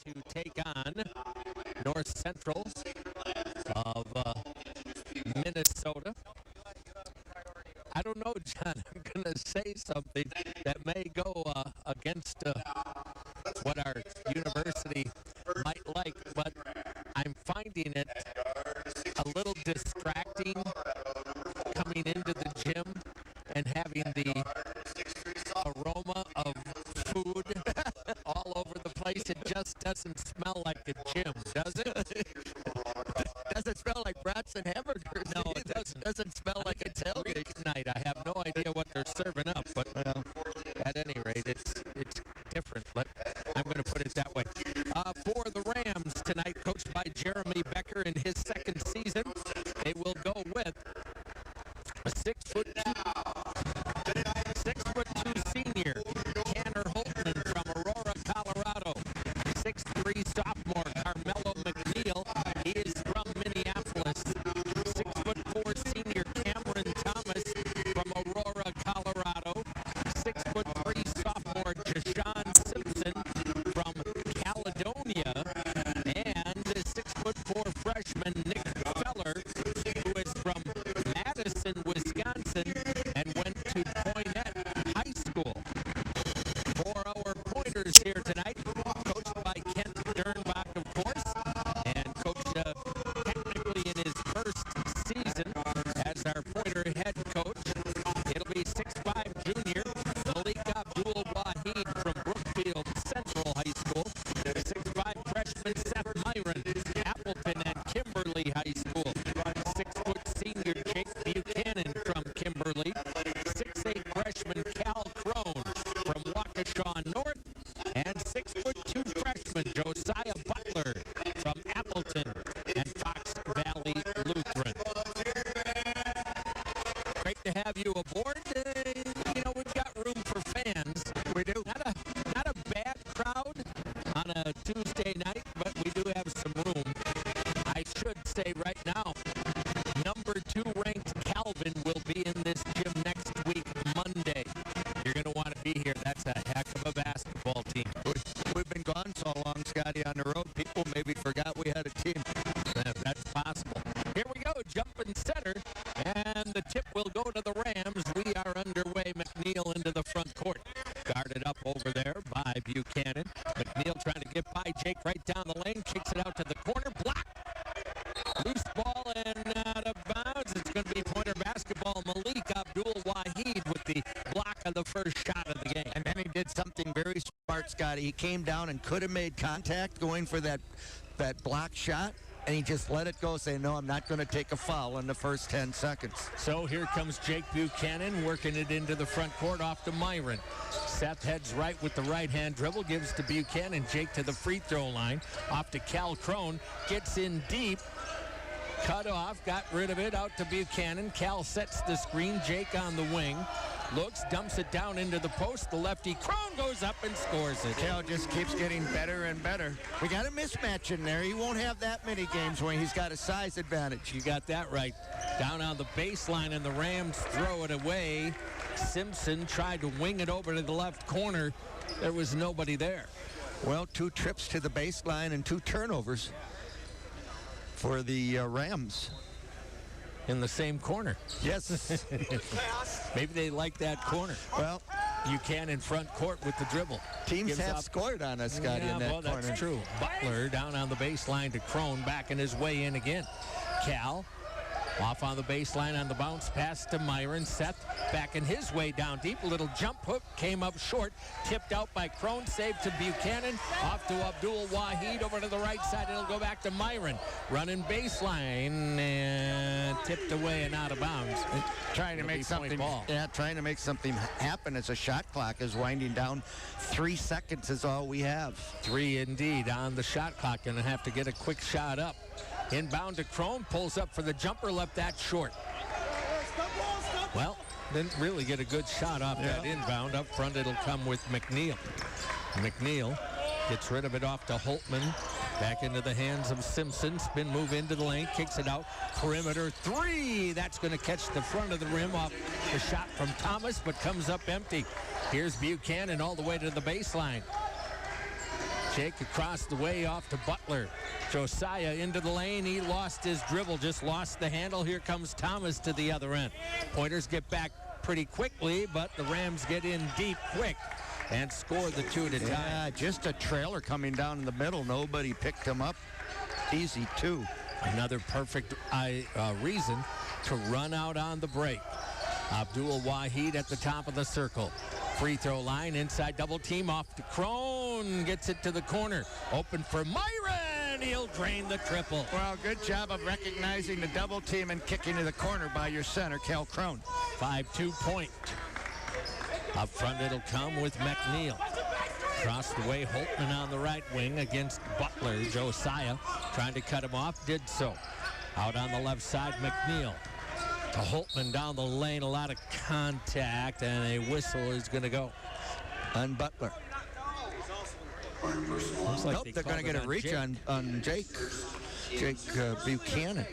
to take on North Central of Minnesota. I don't know, John. I'm going to say something that may go against what our university might like, but I'm finding it a little distracting coming into the gym and having the aroma of food all over the place. It just doesn't smell like a gym, does it? Doesn't smell like brats and hamburgers. No, it doesn't. Doesn't smell like a tailgate Night. I have no idea what they're serving up, but at any rate, it's different. I'm going to put it that way. For the Rams tonight, coached by Jeremy Becker in his second season, they will go with a 6'2" senior, Tanner Holtman from Aurora, Colorado. 6'3" sophomore, Carmelo McNeil. He is from Minneapolis. 6'4" senior, Cameron Thomas from Aurora, Colorado. 6'3" sophomore, Jashawn Simpson from Caledonia. And 6'4" freshman, Nick Feller, who is from Madison, Wisconsin, and went to Poynette High School. For our pointers here tonight, coached by Kent Dernbach, of course, and coached technically in his first season as our pointer head coach. It'll be 6'5" junior, Malik Abdul-Wahid from Brookfield Central High School. 6'5" freshman, Seth Myron, Appleton and Kimberly High School. 6' senior, Jake Buchanan from Kimberly. 6'8" freshman, Cal Crone from Waukesha North. And 6'2" freshman, Josiah Butler from Appleton and Fox Valley Lutheran. Great to have you aboard. We've got room for fans. We do. Not a bad crowd on a Tuesday night, but we do have some room. I should say right now, number 2 ranked Calvin will be in this gym next week, Monday. You're going to want to be here. That's a heck of a basketball team. We've been gone so long, Scotty, on the road. People maybe forgot we had a team. That's possible. Here we go, jumping center, and the tip will go to the Rams. We are underway. McNeil into the front court. Guarded up over there by Buchanan. McNeil trying to get by Jake right down the lane. Kicks it out to the corner. Block. Loose ball and out of bounds. It's going to be pointer basketball. Malik Abdul-Wahid with the block of the first shot of the game. And then he did something very smart, Scotty. He came down and could have made contact going for that block shot, and he just let it go, saying, no, I'm not going to take a foul in the first 10 seconds. So here comes Jake Buchanan working it into the front court off to Myron. Seth heads right with the right-hand dribble, gives to Buchanan. Jake to the free throw line. Off to Cal Crone. Gets in deep. Cut off, got rid of it, out to Buchanan. Cal sets the screen, Jake on the wing. Looks, dumps it down into the post. The lefty, Crone goes up and scores it. Cal just keeps getting better and better. We got a mismatch in there. He won't have that many games when he's got a size advantage. You got that right. Down on the baseline, and the Rams throw it away. Simpson tried to wing it over to the left corner. There was nobody there. Well, 2 trips to the baseline and 2 turnovers for the Rams. In the same corner. Yes. Maybe they like that corner. Well, Buchanan front court with the dribble. Teams have scored on us, Scotty, in that corner. That's true. Butler down on the baseline to Crone, backing his way in again. Cal off on the baseline on the bounce pass to Myron. Seth backing his way down deep. A little jump hook came up short. Tipped out by Crone. Saved to Buchanan. Off to Abdul-Wahid over to the right side. It'll go back to Myron. Running baseline and tipped away and out of bounds. Trying to make something happen as a shot clock is winding down. 3 seconds is all we have. 3 indeed on the shot clock. Gonna have to get a quick shot up. Inbound to Crone, pulls up for the jumper, left that short. Well, didn't really get a good shot off that inbound. Up front, it'll come with McNeil. McNeil gets rid of it off to Holtman. Back into the hands of Simpson. Spin move into the lane, kicks it out. Perimeter 3. That's going to catch the front of the rim off the shot from Thomas, but comes up empty. Here's Buchanan all the way to the baseline. Jake across the way off to Butler. Josiah into the lane. He lost his dribble, just lost the handle. Here comes Thomas to the other end. Pointers get back pretty quickly, but the Rams get in deep quick and score the 2 to tie. Yeah, just a trailer coming down in the middle. Nobody picked him up. Easy 2. Another perfect reason to run out on the break. Abdul Wahid at the top of the circle. Free throw line, inside double team off to Crone. Gets it to the corner. Open for Myron. He'll drain the triple. Well, good job of recognizing the double team and kicking to the corner by your center, Cal Crone. 5-2 point. Up front it'll come with McNeil. Across the way, Holtman on the right wing against Butler. Josiah trying to cut him off, did so. Out on the left side, McNeil. To Holtman down the lane, a lot of contact, and a whistle is going to go on Butler. Looks like they're going to get a reach on Jake Buchanan.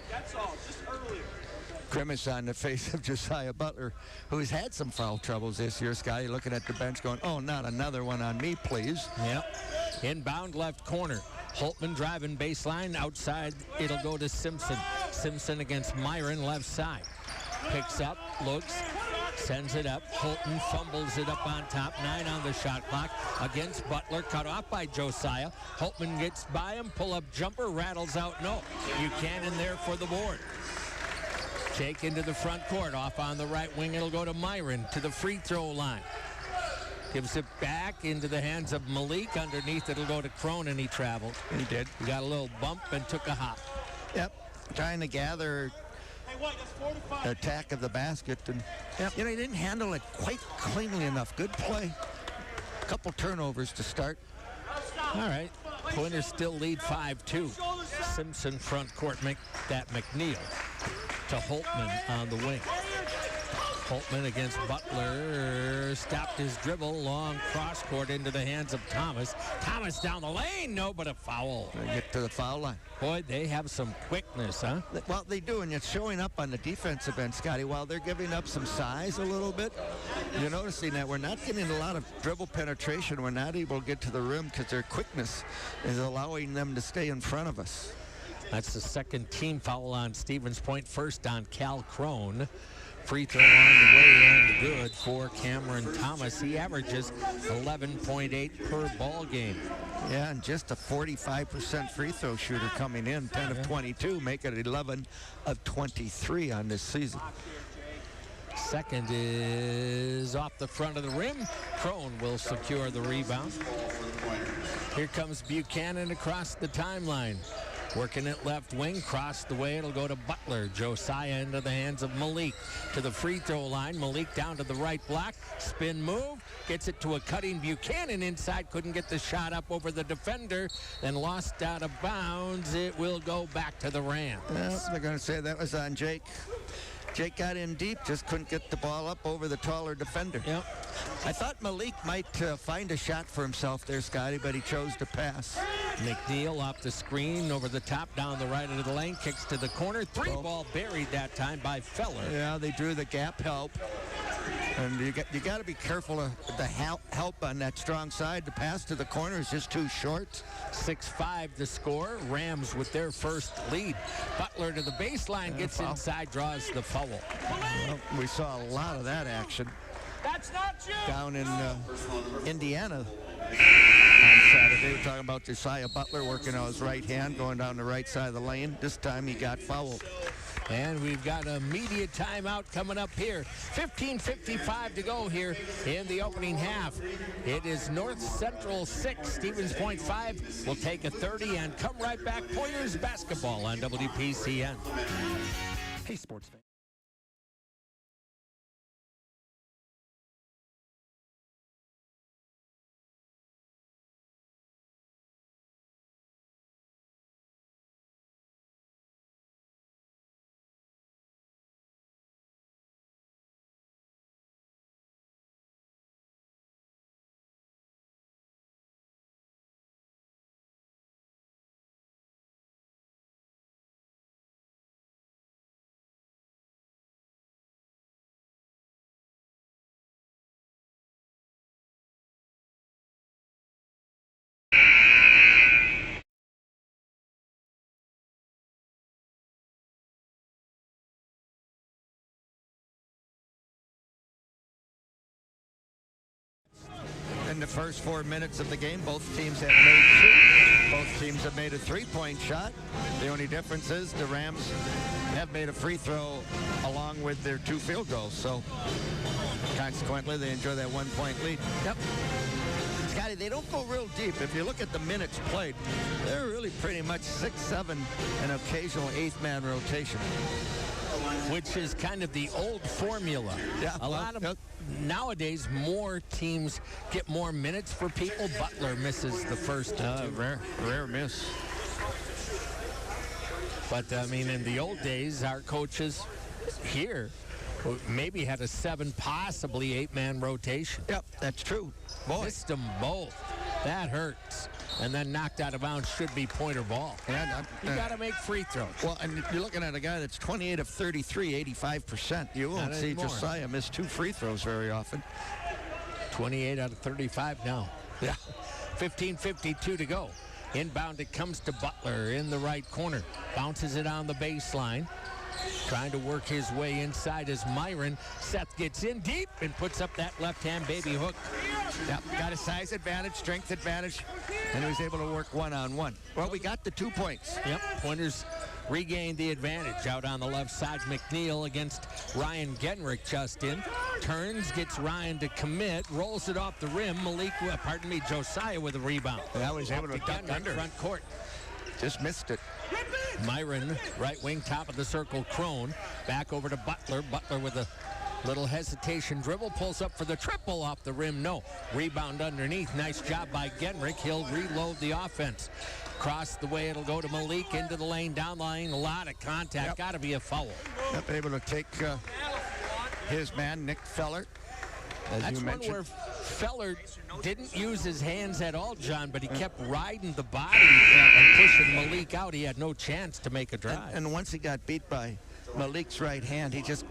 Grimace on the face of Josiah Butler, who's had some foul troubles this year. Scotty looking at the bench going, oh, not another one on me, please. Yep. Inbound left corner. Holtman driving baseline. Outside, it'll go to Simpson. Simpson against Myron, left side. Picks up, looks, sends it up. Holton fumbles it up on top. 9 on the shot clock against Butler. Cut off by Josiah. Holtman gets by him. Pull-up jumper, rattles out. No. Buchanan there for the board. Jake into the front court. Off on the right wing, it'll go to Myron to the free throw line. Gives it back into the hands of Malik. Underneath, it'll go to Crone, and he traveled. He did. He got a little bump and took a hop. Yep. Trying to gather attack of the basket. And yep. You know, he didn't handle it quite cleanly enough. Good play. A couple turnovers to start. All right. Pointers still lead 5-2. Simpson front court, make that McNeil to Holtman on the wing. Holtman against Butler, stopped his dribble, long cross court into the hands of Thomas. Thomas down the lane, no, but a foul. They get to the foul line. Boy, they have some quickness, huh? Well, they do, and it's showing up on the defensive end, Scotty. While they're giving up some size a little bit, you're noticing that we're not getting a lot of dribble penetration. We're not able to get to the rim because their quickness is allowing them to stay in front of us. That's the second team foul on Stevens Point, first on Cal Crone. Free throw on the way and good for Cameron Thomas. He averages 11.8 per ball game. Yeah, and just a 45% free throw shooter coming in, 10 of 22, make it 11 of 23 on this season. Second is off the front of the rim. Crone will secure the rebound. Here comes Buchanan across the timeline. Working it left wing, cross the way, it'll go to Butler. Josiah into the hands of Malik to the free throw line. Malik down to the right block, spin move, gets it to a cutting Buchanan inside, couldn't get the shot up over the defender, then lost out of bounds. It will go back to the Rams. Well, they're going to say that was on Jake. Jake got in deep, just couldn't get the ball up over the taller defender. Yep. I thought Malik might find a shot for himself there, Scotty, but he chose to pass. McNeil off the screen, over the top, down the right of the lane, kicks to the corner. Ball buried that time by Feller. Yeah, they drew the gap help. And you got to be careful of the help on that strong side. The pass to the corner is just too short. 6-5 the score. Rams with their first lead. Butler to the baseline, gets inside, draws the foul. Well, we saw a lot of that action down in Indiana on Saturday. We're talking about Josiah Butler working on his right hand, going down the right side of the lane. This time he got fouled. And we've got a media timeout coming up here. 15:55 to go here in the opening half. It is North Central 6, Stevens Point 5. We'll take a 30 and come right back. Pointers basketball on WPCN. Hey, sports fans. the first 4 minutes of the game, both teams have made two. Both teams have made a three-point shot. The only difference is the Rams have made a free throw along with their 2 field goals. So consequently, they enjoy that 1-point lead. Yep. Scotty, they don't go real deep. If you look at the minutes played, they're really pretty much 6, 7, and occasional 8-man rotation. Which is kind of the old formula. Yeah, a lot of nowadays, more teams get more minutes for people. Butler misses the first two. Rare miss. But, I mean, in the old days, our coaches here maybe had a 7, possibly 8-man rotation. Yep, that's true. Boy. Missed them both. That hurts. And then knocked out of bounds should be point or ball. Yeah, you got to make free throws. Well, and you're looking at a guy that's 28 of 33, 85%. You won't see Josiah miss 2 free throws very often. 28 out of 35 now. Yeah. 15:52 to go. Inbound, it comes to Butler in the right corner. Bounces it on the baseline. Trying to work his way inside as Myron. Seth gets in deep and puts up that left-hand baby hook. Yep, got a size advantage, strength advantage, and he was able to work one-on-one. Well, we got the 2 points. Yep, Pointers regained the advantage out on the left side. McNeil against Ryan Genrich just in. Turns, gets Ryan to commit, rolls it off the rim. Josiah with a rebound. That was able to duck under. Front court. Just missed it. Myron, right wing, top of the circle, Crone. Back over to Butler. Butler with a little hesitation dribble. Pulls up for the triple off the rim. No. Rebound underneath. Nice job by Genrich. He'll reload the offense. Across the way, it'll go to Malik. Into the lane, down the lane. A lot of contact. Yep. Got to be a foul. Yep, able to take his man, Nick Feller. As That's you one mentioned. where Feller didn't use his hands at all, John, but he kept riding the body and pushing Malik out. He had no chance to make a drive. And once he got beat by Malik's right hand, he just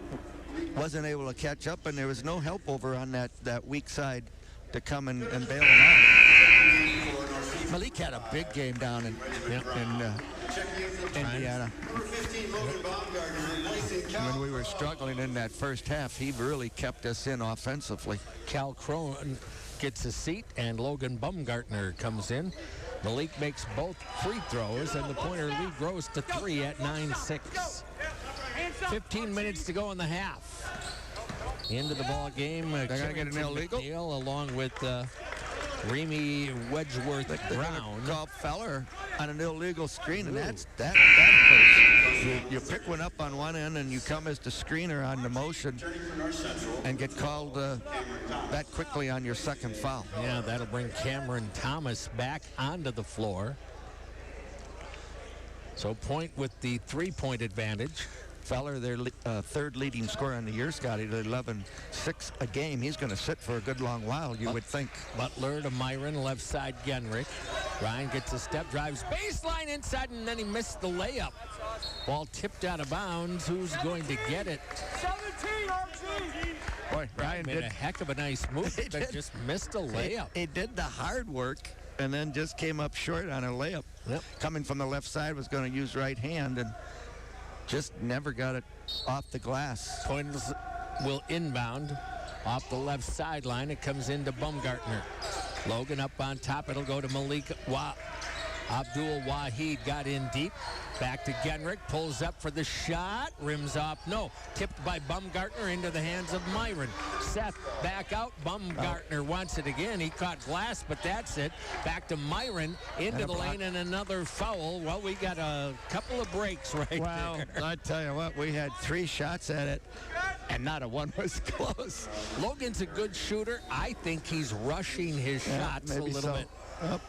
wasn't able to catch up, and there was no help over on that weak side to come and bail him out. Malik had a big game down in Indiana. When we were struggling in that first half, he really kept us in offensively. Cal Crone gets a seat, and Logan Baumgartner comes in. Malik makes both free throws, and the Pointer lead grows to 3 at 9-6. 15 minutes to go in the half. Into the ball game. They're going to get an illegal? McNeil, along with Remy Wedgeworth Brown. Call Feller on an illegal screen, and that hurts. You pick one up on one end, and you come as the screener on the motion and get called that quickly on your second foul. Yeah, that'll bring Cameron Thomas back onto the floor. So Point with the 3-point advantage. Feller, their third leading scorer on the year, Scotty, 11-6 a game. He's going to sit for a good long while, you would think. Butler to Myron, left side Genrich. Ryan gets a step, drives baseline inside, and then he missed the layup. Ball tipped out of bounds. Who's going to get it? 17, Boy, Ryan made a heck of a nice move, but just missed a layup. He did the hard work and then just came up short on a layup. Yep. Coming from the left side, was going to use right hand and just never got it off the glass. Pointers will inbound off the left sideline. It comes into Baumgartner. Logan up on top. It'll go to Malik. Abdul Wahid got in deep. Back to Genrich. Pulls up for the shot. Rims off. No. Tipped by Baumgartner into the hands of Myron. Seth back out. Baumgartner wants it again. He caught glass, but that's it. Back to Myron into the lane, and another foul. Well, we got a couple of breaks right there. I tell you what, we had 3 shots at it, and not a one was close. Logan's a good shooter. I think he's rushing his shots a little bit. Yep.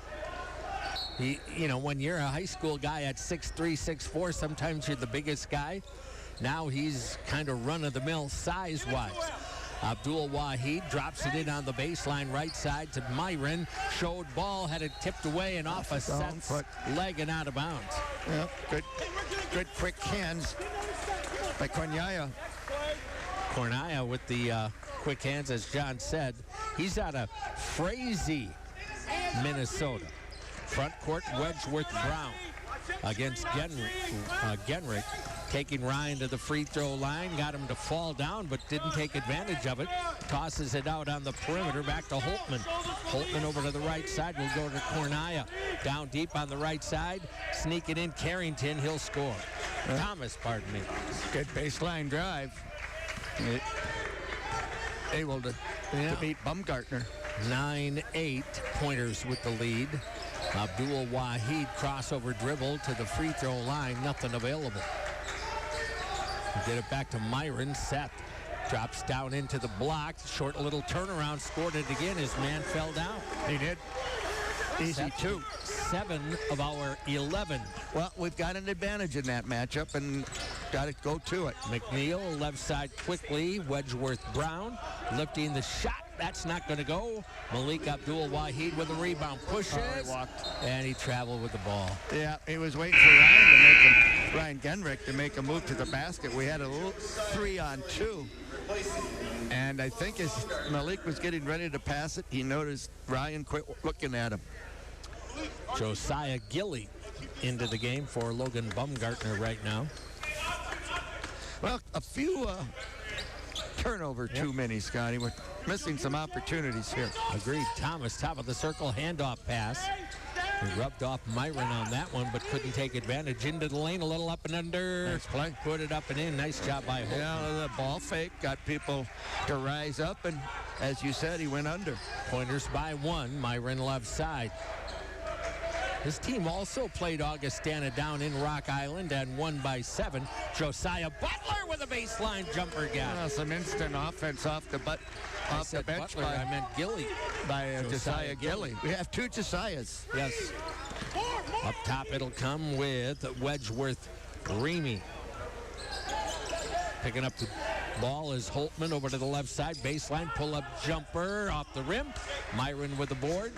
He, when you're a high school guy at 6'3", 6'4", sometimes you're the biggest guy. Now he's kind of run-of-the-mill size-wise. Abdul Wahid drops it in on the baseline right side to Myron. Showed ball, had it tipped away and off a Seth's leg and out of bounds. Yep, good quick hands by Cornaya. Cornaya with the quick hands, as John said. He's out of Frazee, Minnesota. Front court, Wedgeworth Brown. against Genrich. Taking Ryan to the free throw line, got him to fall down, but didn't take advantage of it. Tosses it out on the perimeter, back to Holtman. Holtman over to the right side, will go to Cornaya. Down deep on the right side, sneak it in, Carrington, he'll score. Thomas, pardon me. Good baseline drive. Able to beat Baumgartner. 9-8, Pointers with the lead. Abdul Wahid crossover dribble to the free throw line, nothing available. Get it back to Myron. Seth drops down into the block. Short little turnaround, scored it again. His man fell down. He did. Easy Seth, 2. 7 of our 11. Well, we've got an advantage in that matchup and got to go to it. McNeil left side quickly. Wedgeworth Brown lifting the shot. That's not going to go. Malik Abdul Wahid with a rebound. Pushes. And he traveled with the ball. Yeah, he was waiting for Ryan Genrich to make a move to the basket. We had a little 3-on-2. And I think as Malik was getting ready to pass it, he noticed Ryan quit looking at him. Josiah Gilly into the game for Logan Baumgartner right now. Well, a few turnover too many, Scotty. We're missing some opportunities here. Agreed. Thomas, top of the circle, handoff pass. He rubbed off Myron on that one, but couldn't take advantage. Into the lane, a little up and under. Nice play. Put it up and in. Nice job by Holtman. Yeah, the ball fake got people to rise up, and as you said, he went under. Pointers by 1. Myron left side. This team also played Augustana down in Rock Island and won by 7. Josiah Butler with a baseline jumper got. Some instant offense off the bench. Butler, I meant Gilly. By Josiah Gilly. We have 2 Josiahs. Yes. Up top it'll come with Wedgeworth Reamy. Picking up the ball is Holtman over to the left side. Baseline pull-up jumper off the rim. Myron with the board.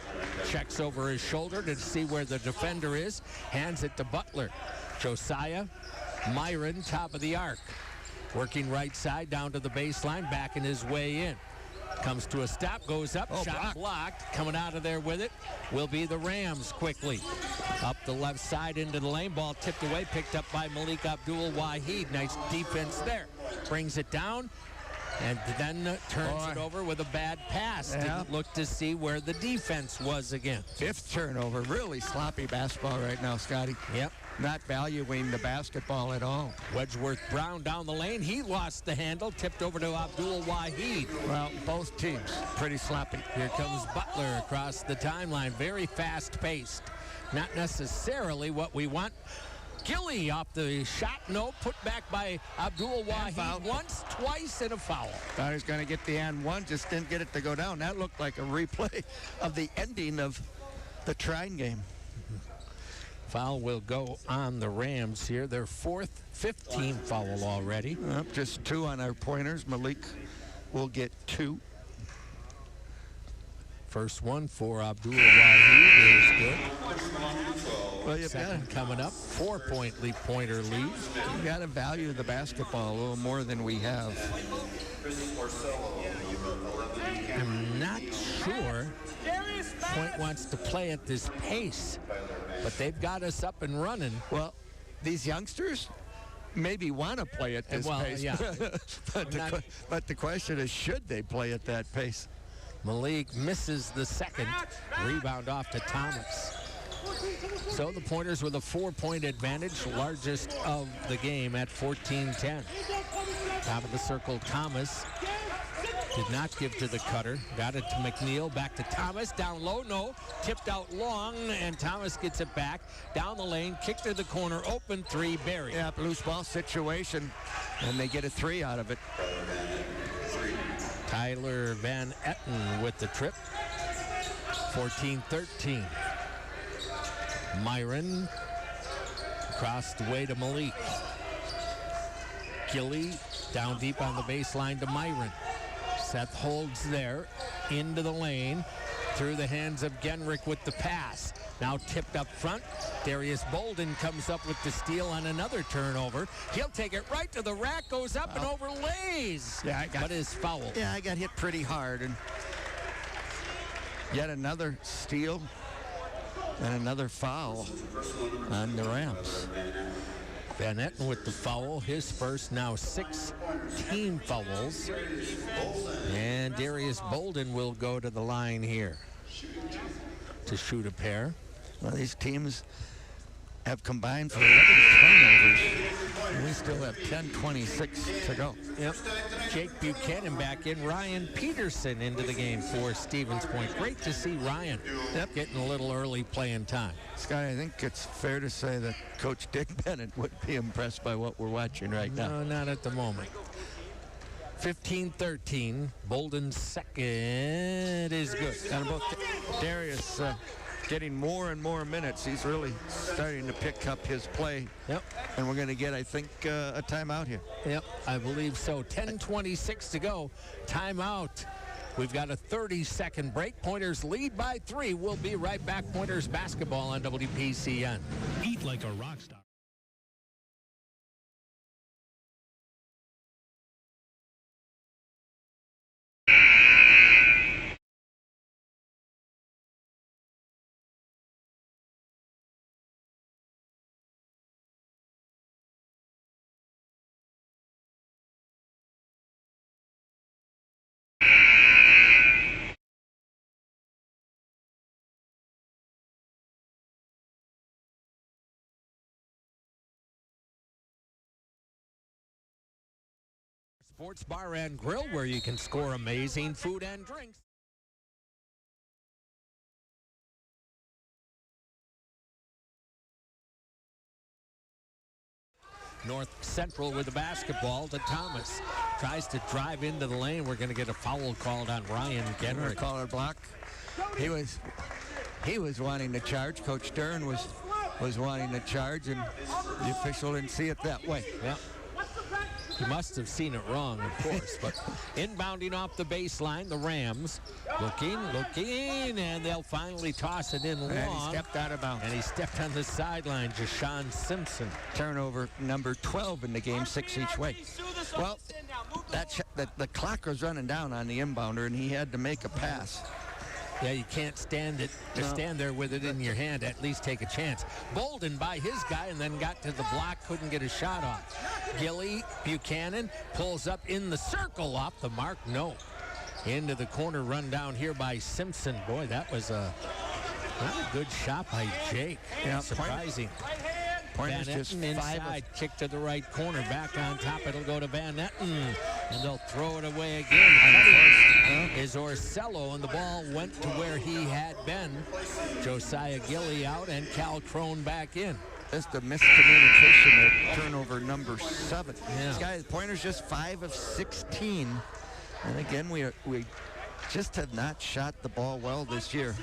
Checks over his shoulder to see where the defender is. Hands it to Butler. Josiah, Myron, top of the arc. Working right side down to the baseline, backing his way in. Comes to a stop, goes up, shot blocked. Coming out of there with it will be the Rams quickly. Up the left side into the lane, ball tipped away, picked up by Malik Abdul Wahid. Nice defense there. Brings it down and then turns it over with a bad pass. Didn't look to see where the defense was again. 5th turnover. Really sloppy basketball right now, Scotty. Yep. Not valuing the basketball at all. Wedgeworth Brown down the lane. He lost the handle. Tipped over to Abdul Wahid. Well, both teams pretty sloppy. Here comes Butler across the timeline. Very fast-paced. Not necessarily what we want. Gilly off the shot. No, put back by Abdul Wahid once, twice, and a foul. Thought he was going to get the and one, just didn't get it to go down. That looked like a replay of the ending of the Trine game. Foul will go on the Rams here. Their 5th team foul already. Just 2 on our Pointers. Malik will get 2. First one for Abdul Wahid is good. Well, you've Second coming up. 4-point lead Pointer lead. You got to value the basketball a little more than we have. I'm not sure Point wants to play at this pace, but they've got us up and running. Well, these youngsters maybe want to play at this pace. Yeah. but the question is, should they play at that pace? Malik misses the second. Rebound off to Thomas. So the Pointers with a 4-point advantage, largest of the game at 14-10. Top of the circle, Thomas. Did not give to the cutter. Got it to McNeil. Back to Thomas. Down low. No. Tipped out long. And Thomas gets it back. Down the lane. Kick to the corner. Open 3. Buried. Yeah, loose ball situation. And they get a 3 out of it. Tyler Van Etten with the trip. 14-13. Myron across the way to Malik. Gilly down deep on the baseline to Myron. Seth holds there into the lane through the hands of Genrich with the pass. Now tipped up front. Darius Bolden comes up with the steal on another turnover. He'll take it right to the rack, goes up and overlays. Yeah, but is fouled. Yeah, I got hit pretty hard. And yet another steal And another foul on the Rams. Van Etten with the foul, his first, now 16 fouls. And Darius Bolden will go to the line here to shoot a pair. Well, these teams have combined for 11 turnovers. And we still have 10:26 to go. Yep. Jake Buchanan back in. Ryan Peterson into the game for Stevens Point. Great to see Ryan getting a little early playing time. Scott, I think it's fair to say that Coach Dick Bennett would be impressed by what we're watching right now. No, not at the moment. 15-13. Bolden's second is good. And about Darius getting more and more minutes. He's really starting to pick up his play. Yep. And we're going to get, I think, a timeout here. Yep, I believe so. 10:26 to go. Timeout. We've got a 30-second break. Pointers lead by 3. We'll be right back. Pointers basketball on WPCN. Eat like a rock star. Sports Bar and Grill, where you can score amazing food and drinks. North Central with the basketball to Thomas. Tries to drive into the lane. We're going to get a foul called on Ryan Genrick. Collar block. He was wanting to charge. Coach Stern was wanting to charge, and the official didn't see it that way. Yep. He must have seen it wrong, of course. But inbounding off the baseline, the Rams looking, and they'll finally toss it in long. And he stepped out of bounds. And he stepped on the sideline, Jashawn Simpson. Turnover number 12 in the game, 6 each way. Well, the clock was running down on the inbounder, and he had to make a pass. Yeah, you can't stand there with it in your hand. At least take a chance. Bolden by his guy and then got to the block, couldn't get a shot off. Gilly, Buchanan pulls up in the circle, off the mark, no. Into the corner, run down here by Simpson. Boy, that was not a good shot by Jake. Yeah, surprising. Van Etten inside, kick to the right corner, back on top. It'll go to Van Etten, and they'll throw it away again. Is Orsello, and the ball went to where he had been. Josiah Gilly out, and Cal Crone back in. Just a miscommunication at turnover number 7. Yeah. This guy, Pointer's just 5 of 16. And again, we just have not shot the ball well this year.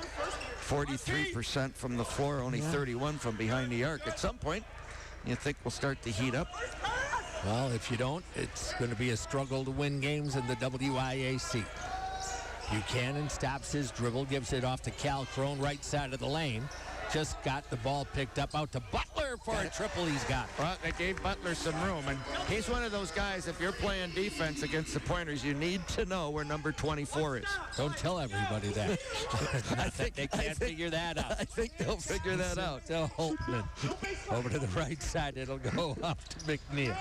43% from the floor, only 31 from behind the arc. At some point, you think we'll start to heat up. Well, if you don't, it's going to be a struggle to win games in the WIAC. Buchanan stops his dribble, gives it off to Cal Crone, right side of the lane. Just got the ball picked up out to Butler for a triple he's got. Well, they gave Butler some room, and he's one of those guys, if you're playing defense against the Pointers, you need to know where number 24 is. Don't tell everybody that. They can't figure that out. I think they'll figure that out. To Holtman. Over to the right side, it'll go up to McNeil.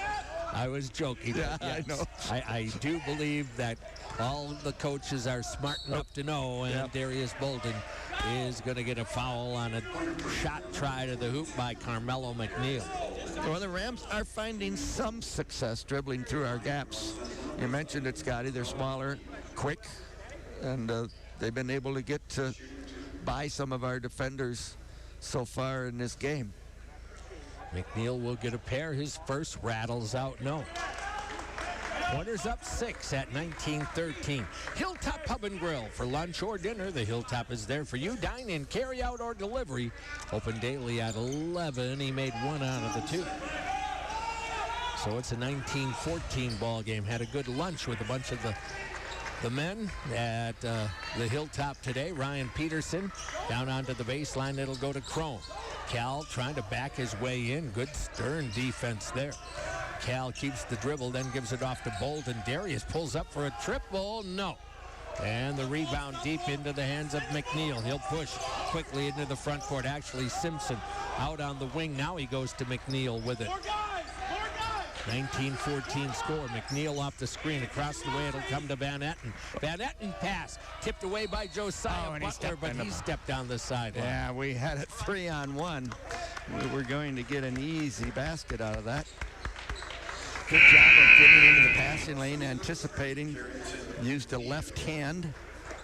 I was joking. Yeah, yes. I know. I do believe that all the coaches are smart enough to know, and Darius Bolden is going to get a foul on a shot try to the hoop by Carmelo McNeil. Well, the Rams are finding some success dribbling through our gaps. You mentioned it, Scotty. They're smaller, quick, and they've been able to get by some of our defenders so far in this game. McNeil will get a pair. His first rattles out, no. Pointers up 6 at 19-13. Hilltop Pub and Grill. For lunch or dinner, the Hilltop is there for you. Dine in, carry out, or delivery. Open daily at 11. He made 1 out of the 2. So it's a 19-14 ball game. Had a good lunch with a bunch of the men at the Hilltop today. Ryan Peterson down onto the baseline. It'll go to Crone. Cal trying to back his way in. Good Stern defense there. Cal keeps the dribble, then gives it off to Bolden. Darius pulls up for a triple. No. And the rebound deep into the hands of McNeil. He'll push quickly into the front court. Actually, Simpson out on the wing. Now he goes to McNeil with it. 19-14 score. McNeil off the screen. Across the way, it'll come to Van Etten. Van Etten pass. Tipped away by Josiah Butler, but he stepped on the sideline. Yeah, we had it 3-on-1. We were going to get an easy basket out of that. Good job of getting into the passing lane, anticipating. Used a left hand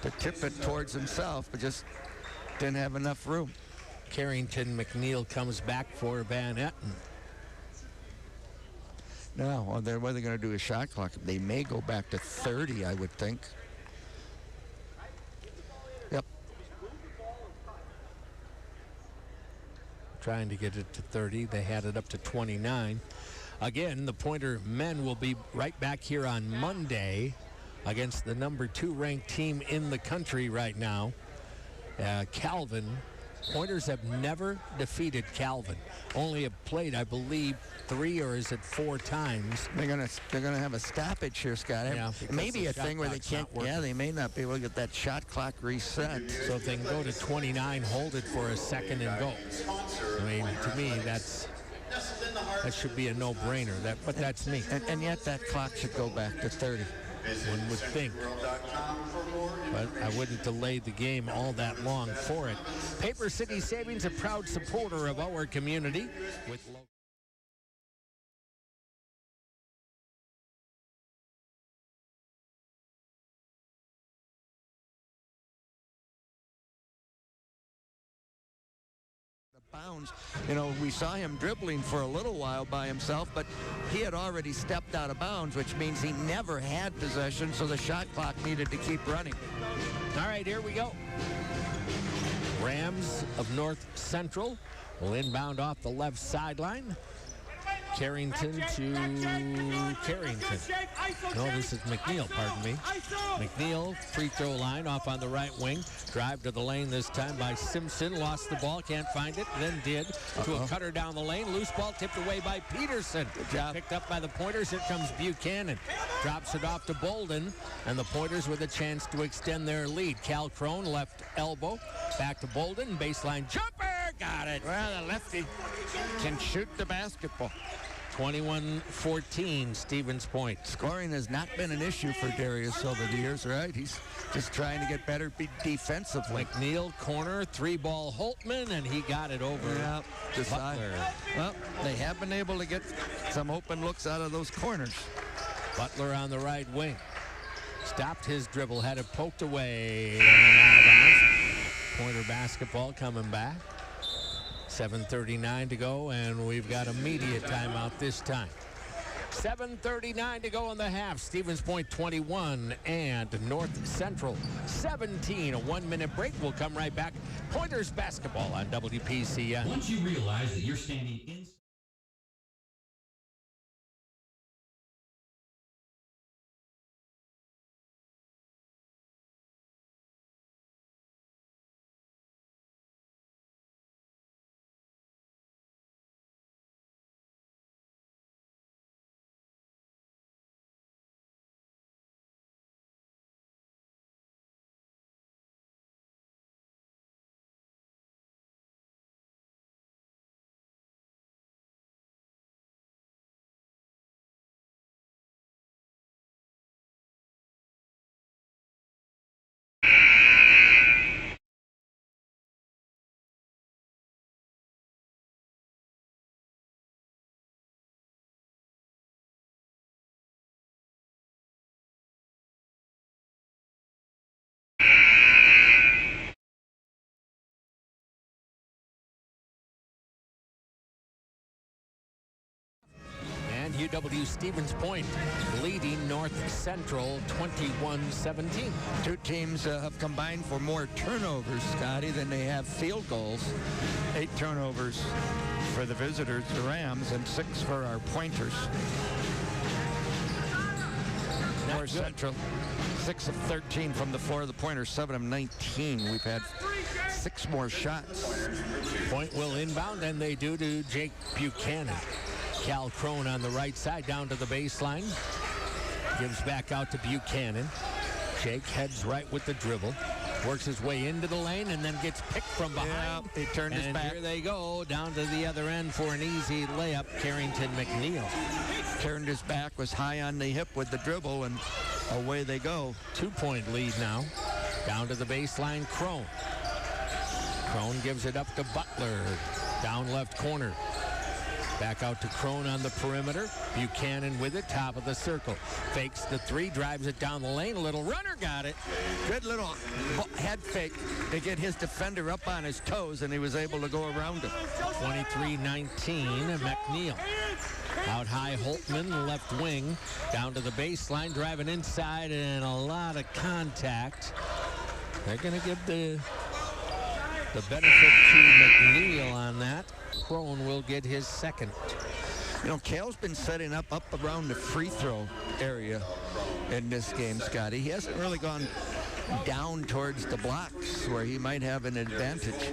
to tip it towards himself, but just didn't have enough room. Carrington McNeil comes back for Van Etten. Now, what are they going to do a shot clock? They may go back to 30, I would think. Yep. Trying to get it to 30. They had it up to 29. Again, the Pointer men will be right back here on Monday against the number 2 ranked team in the country right now, Calvin. Pointers have never defeated Calvin. Only have played, I believe, 3 or is it 4 times. They're gonna have a stoppage here, Scott. Yeah, maybe a thing where they can't. Yeah, they may not be able to get that shot clock reset. So if they can go to 29, hold it for a second and go. I mean, to me, that should be a no-brainer. But that's me. And yet that clock should go back to 30. One would think. But I wouldn't delay the game all that long for it. Paper City Savings, a proud supporter of our community. With bounds. You know, we saw him dribbling for a little while by himself, but he had already stepped out of bounds, which means he never had possession, so the shot clock needed to keep running. All right, here we go. Rams of North Central will inbound off the left sideline. Carrington to Carrington. No, this is McNeil, pardon me. McNeil, free throw line off on the right wing. Drive to the lane this time by Simpson. Lost the ball, can't find it, then did. To a cutter down the lane. Loose ball tipped away by Peterson. Good job. Picked up by the Pointers. Here comes Buchanan. Drops it off to Bolden. And the Pointers with a chance to extend their lead. Cal Crone, left elbow. Back to Bolden. Baseline jumper. Got it. Well, the lefty can shoot the basketball. 21-14, Stevens Point. Scoring has not been an issue for Darius over the years, right? He's just trying to get better defensively. McNeil, corner, 3-ball Holtman, and he got it over Butler. Well, they have been able to get some open looks out of those corners. Butler on the right wing. Stopped his dribble, had it poked away, and out of bounds. Pointer basketball coming back. 7:39 to go, and we've got a media timeout this time. 7:39 to go in the half. Stevens Point 21 and North Central 17. A 1-minute break. We'll come right back. Pointers basketball on WPCN. Once you realize that you're standing in. UW Stevens Point leading North Central 21-17. Two teams have combined for more turnovers, Scotty, than they have field goals. 8 turnovers for the visitors, the Rams, and 6 for our Pointers. North Central, 6 of 13 from the floor. The Pointers, 7 of 19. We've had 6 more shots. Point will inbound, and they do to Jake Buchanan. Cal Crone on the right side down to the baseline. Gives back out to Buchanan. Jake heads right with the dribble. Works his way into the lane and then gets picked from behind. He turned his back. Here they go, down to the other end for an easy layup, Carrington McNeil. Turned his back, was high on the hip with the dribble, and away they go. 2-point lead now. Down to the baseline, Crone. Crone gives it up to Butler. Down left corner. Back out to Crone on the perimeter. Buchanan with it, top of the circle. Fakes the three, drives it down the lane. A little runner got it. Good little head fake to get his defender up on his toes, and he was able to go around him. 23-19, McNeil. Out high, Holtman, left wing. Down to the baseline, driving inside, and a lot of contact. They're going to give the benefit to McNeil on that. Crone will get his second. You know, Cale's been setting up around the free throw area in this game, Scotty. He hasn't really gone down towards the blocks where he might have an advantage.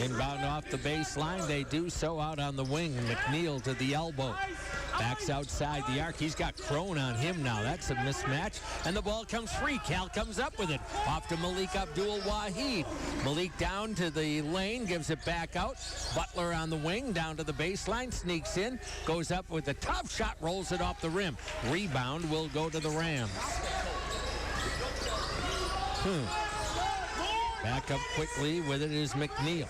Inbound off the baseline. They do so out on the wing. McNeil to the elbow. Backs outside the arc. He's got Crone on him now. That's a mismatch. And the ball comes free. Cal comes up with it. Off to Malik Abdul-Wahid. Malik down to the lane. Gives it back out. Butler on the wing. Down to the baseline. Sneaks in. Goes up with a tough shot. Rolls it off the rim. Rebound will go to the Rams. Back up quickly with it is McNeil.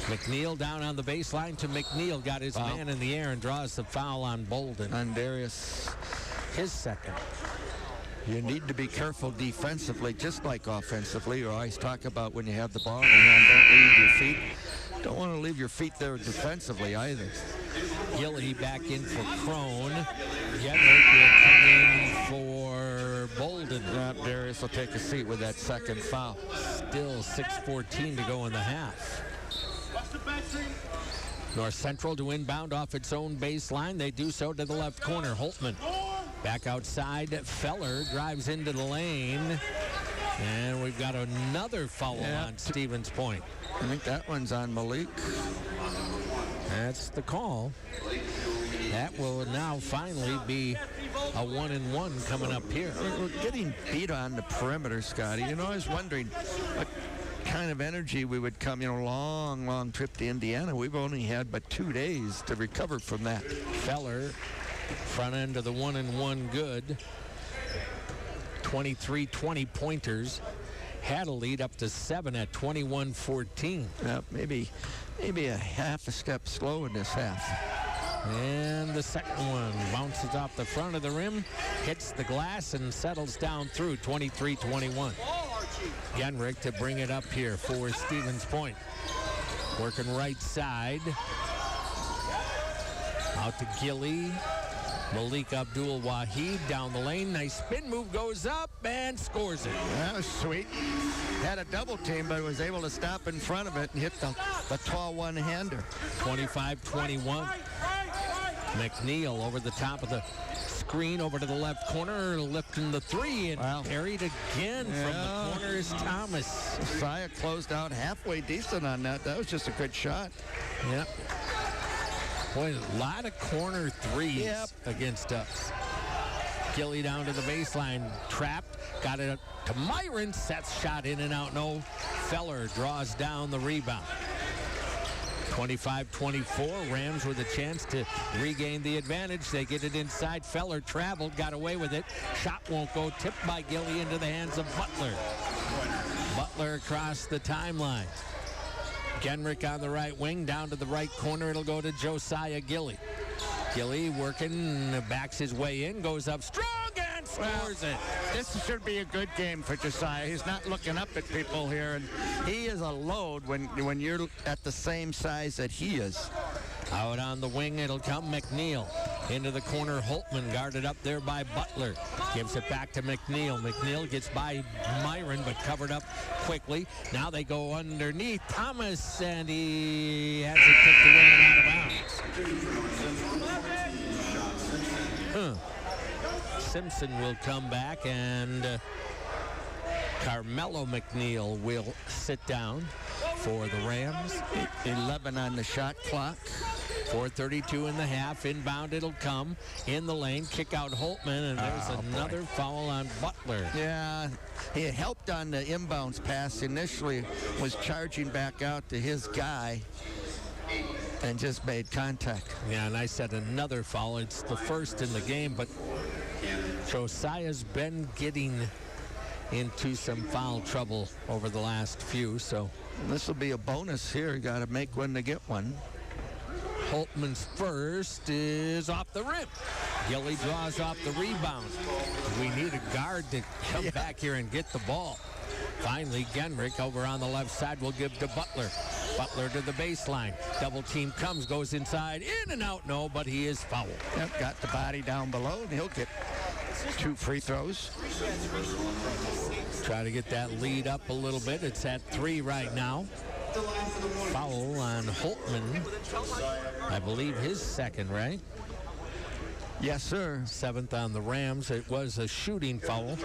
McNeil down on the baseline to McNeil. Got his man in the air and draws the foul on Bolden. On Darius. His second. You need to be careful defensively, just like offensively. You always talk about when you have the ball in your hand, don't leave your feet. Don't want to leave your feet there defensively either. Gilly back in for Crone. Gedrick will come in for Bolden. Darius will take a seat with that second foul. Still 6:14 to go in the half. North Central to inbound off its own baseline. They do so to the left corner. Holtman back outside. Feller drives into the lane. And we've got another foul on Stevens Point. I think that one's on Malik. That's the call. That will now finally be a 1-and-1 coming up here. We're getting beat on the perimeter, Scotty. You know, I was wondering what kind of energy we would come, long trip to Indiana. We've only had but 2 days to recover from that. Feller, front end of the 1-and-1 good. 23-20 pointers. Had a lead up to 7 at 21-14. Maybe a half a step slow in this half. And the second one bounces off the front of the rim, hits the glass, and settles down through 23-21. Genrich to bring it up here for Stevens Point. Working right side. Out to Gilly. Malik Abdul-Wahid down the lane. Nice spin move, goes up and scores it. That was sweet. Had a double team, but was able to stop in front of it and hit the tall one-hander. 25-21. McNeil over the top of the screen, over to the left corner, lifting the three, and parried again from the corner is Thomas. Saya closed out halfway decent on that. That was just a good shot. Yep. Boy, a lot of corner threes against us. Gilly down to the baseline, trapped, got it to Myron, sets shot in and out, no. Feller draws down the rebound. 25-24, Rams with a chance to regain the advantage. They get it inside. Feller traveled, got away with it. Shot won't go, tipped by Gilly into the hands of Butler. Butler across the timeline. Genrich on the right wing, down to the right corner. It'll go to Josiah Gilly. Gilly working, backs his way in, goes up strong and scores it. This should be a good game for Josiah. He's not looking up at people here, and he is a load when you're at the same size that he is. Out on the wing, it'll come McNeil. Into the corner, Holtman guarded up there by Butler. Gives it back to McNeil. McNeil gets by Myron, but covered up quickly. Now they go underneath Thomas, and he has it kicked away and out of bounds. Simpson will come back, and Carmelo McNeil will sit down for the Rams. 11 on the shot clock. 4:32 in the half. Inbound it'll come. In the lane. Kick out Holtman. And there's another foul on Butler. Yeah, he helped on the inbounds pass. Initially was charging back out to his guy and just made contact. Yeah, and I said another foul. It's the first in the game, but Josiah's been getting into some foul trouble over the last few, so this will be a bonus here. You got to make one to get one. Holtman's first is off the rim. Gilly draws off the rebound. We need a guard to come back here and get the ball. Finally, Genrich over on the left side will give to Butler. Butler to the baseline. Double team comes, goes inside, in and out. No, but he is fouled. Yep, got the body down below, and he'll get 2 free throws. Try to get that lead up a little bit. It's at 3 right now. Foul on Holtman. I believe his second, right? Yes, sir. 7th on the Rams. It was a shooting foul.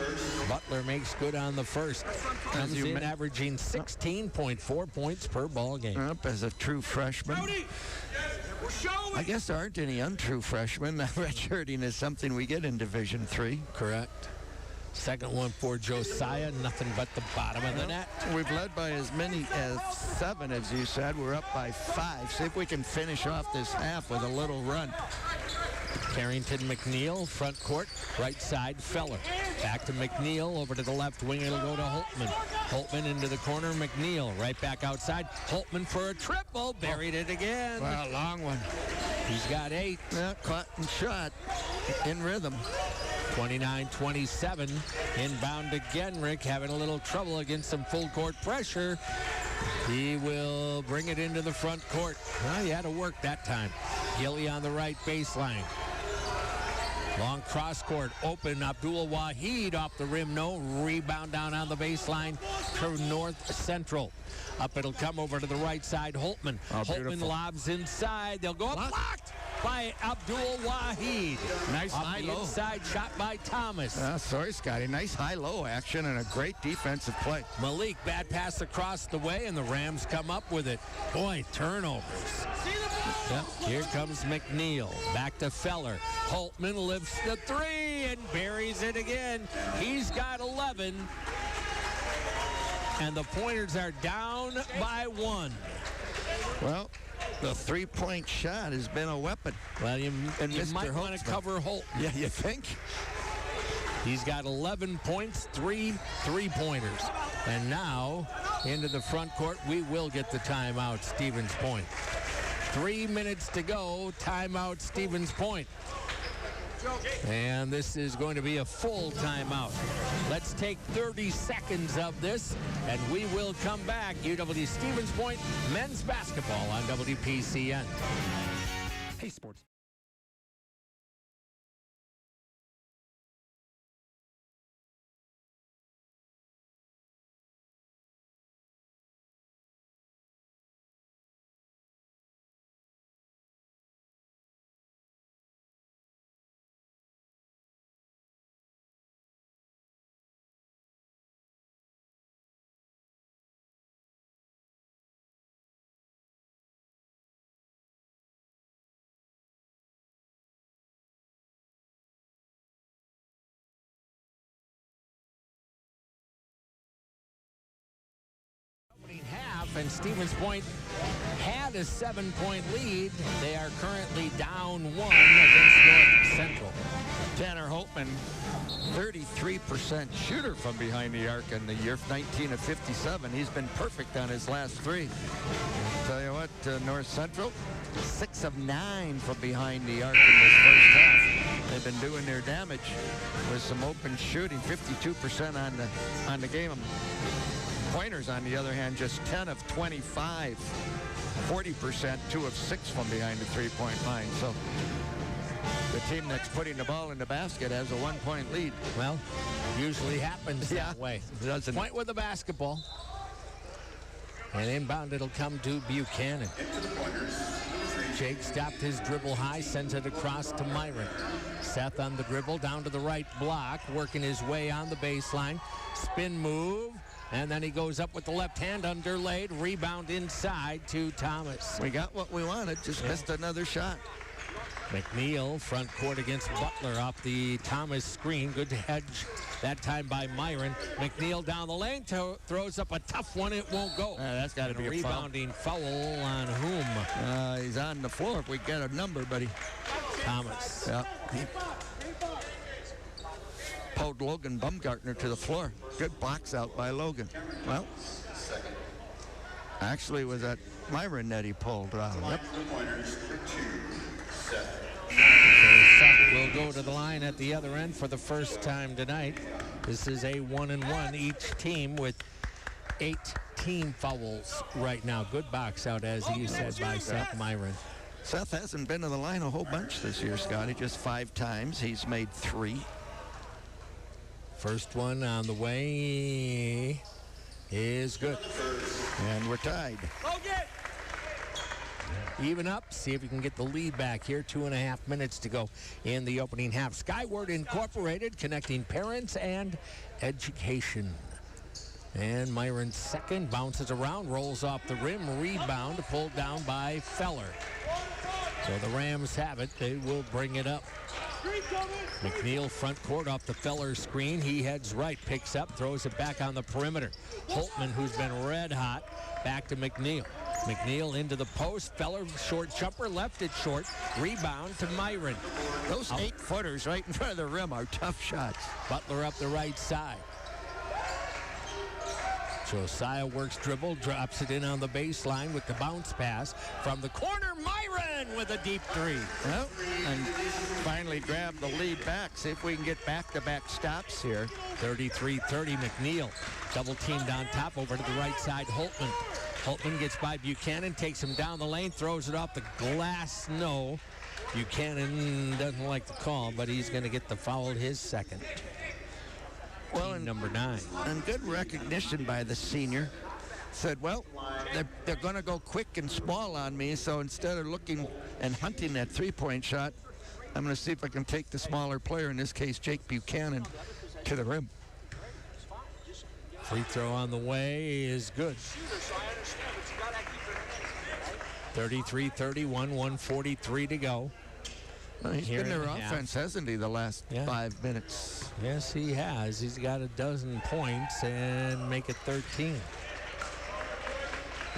Butler makes good on the first. Comes in averaging 16.4 points per ball game. Up as a true freshman. I guess there aren't any untrue freshmen. Redshirting is something we get in Division III. Correct. Second one for Josiah. Nothing but the bottom of the net. We've led by as many as 7, as you said. We're up by 5. See if we can finish off this half with a little run. Carrington McNeil, front court, right side, Feller. Back to McNeil, over to the left wing, it'll go to Holtman. Holtman into the corner, McNeil right back outside. Holtman for a triple, buried it again. Well, long one. He's got 8. Yeah, caught and shot in rhythm. 29-27, inbound to Genrich, having a little trouble against some full court pressure. He will bring it into the front court. Well, he had to work that time. Gilly on the right baseline. Long cross court, open. Abdul Wahid off the rim. No rebound down on the baseline to North Central. Up it'll come over to the right side. Holtman. Holtman lobs inside. They'll go up. Blocked by Abdul Wahid. Nice high-low. Inside shot by Thomas. Sorry, Scotty. Nice high-low action and a great defensive play. Malik, bad pass across the way, and the Rams come up with it. Boy, turnovers. Yep, here comes McNeil. Back to Feller. Holtman lifts the 3 and buries it again. He's got 11. And the Pointers are down by 1. Well, the 3-point shot has been a weapon. Well, you might want to cover Holtman. Yeah, you think? He's got 11 points, 3 3-pointers. And now, into the front court, we will get the timeout, Stevens Point. 3 minutes to go, timeout, Stevens Point. And this is going to be a full timeout. Let's take 30 seconds of this, and we will come back. UW Stevens Point men's basketball on WPCN. Hey, sports. Half, and Stevens Point had a 7-point lead. They are currently down 1 against North Central. Tanner Holtman, 33% shooter from behind the arc in the year, 19 of 57. He's been perfect on his last 3. Tell you what, North Central, 6 of 9 from behind the arc in this first half. They've been doing their damage with some open shooting, 52% on the game. Pointers, on the other hand, just 10 of 25, 40%, 2 of 6 from behind the 3-point line. So the team that's putting the ball in the basket has a 1-point lead. Well, usually happens that way. Doesn't Point with the basketball. And inbound, it'll come to Buchanan. Jake stopped his dribble high, sends it across to Myron. Seth on the dribble, down to the right block, working his way on the baseline. Spin move. And then he goes up with the left hand underlaid. Rebound inside to Thomas. We got what we wanted, just missed another shot. McNeil front court against Butler off the Thomas screen. Good hedge that time by Myron. McNeil down the lane, throws up a tough one. It won't go. That's got to be a rebounding foul on whom? He's on the floor if we get a number, buddy. Thomas. Yeah. He pulled Logan Baumgartner to the floor. Good box out by Logan. Well, actually, was that Myron that he pulled? Yep. So will go to the line at the other end for the first time tonight. This is a 1-and-1 each team with 8 team fouls right now. Good box out, as you said, by Seth Myron. Seth hasn't been to the line a whole bunch this year, Scotty. Just 5 times. He's made 3. First one on the way is good. And we're tied. Even up, see if we can get the lead back here. 2.5 minutes to go in the opening half. Skyward Incorporated, connecting parents and education. And Myron's second, bounces around, rolls off the rim, rebound, pulled down by Feller. So the Rams have it. They will bring it up. McNeil front court off the Feller screen. He heads right, picks up, throws it back on the perimeter. Holtman, who's been red hot, back to McNeil. McNeil into the post. Feller short jumper, left it short. Rebound to Myron. Those 8-footers right in front of the rim are tough shots. Butler up the right side. Josiah works dribble, drops it in on the baseline with the bounce pass. From the corner, Myron with a deep 3. Well, and finally grab the lead back. See if we can get back-to-back stops here. 33-30, McNeil. Double teamed on top, over to the right side, Holtman. Holtman gets by Buchanan, takes him down the lane, throws it off the glass. No. Buchanan doesn't like the call, but he's going to get the foul, his second. Well, and number 9. And good recognition by the senior. Said, well, they're going to go quick and small on me, so instead of looking and hunting that 3-point shot, I'm going to see if I can take the smaller player, in this case, Jake Buchanan, to the rim. Free throw on the way is good. 33-31, 1:43 to go. Well, he's been their offense, hasn't he, the last 5 minutes? Yes, he has. He's got 12 points and make it 13.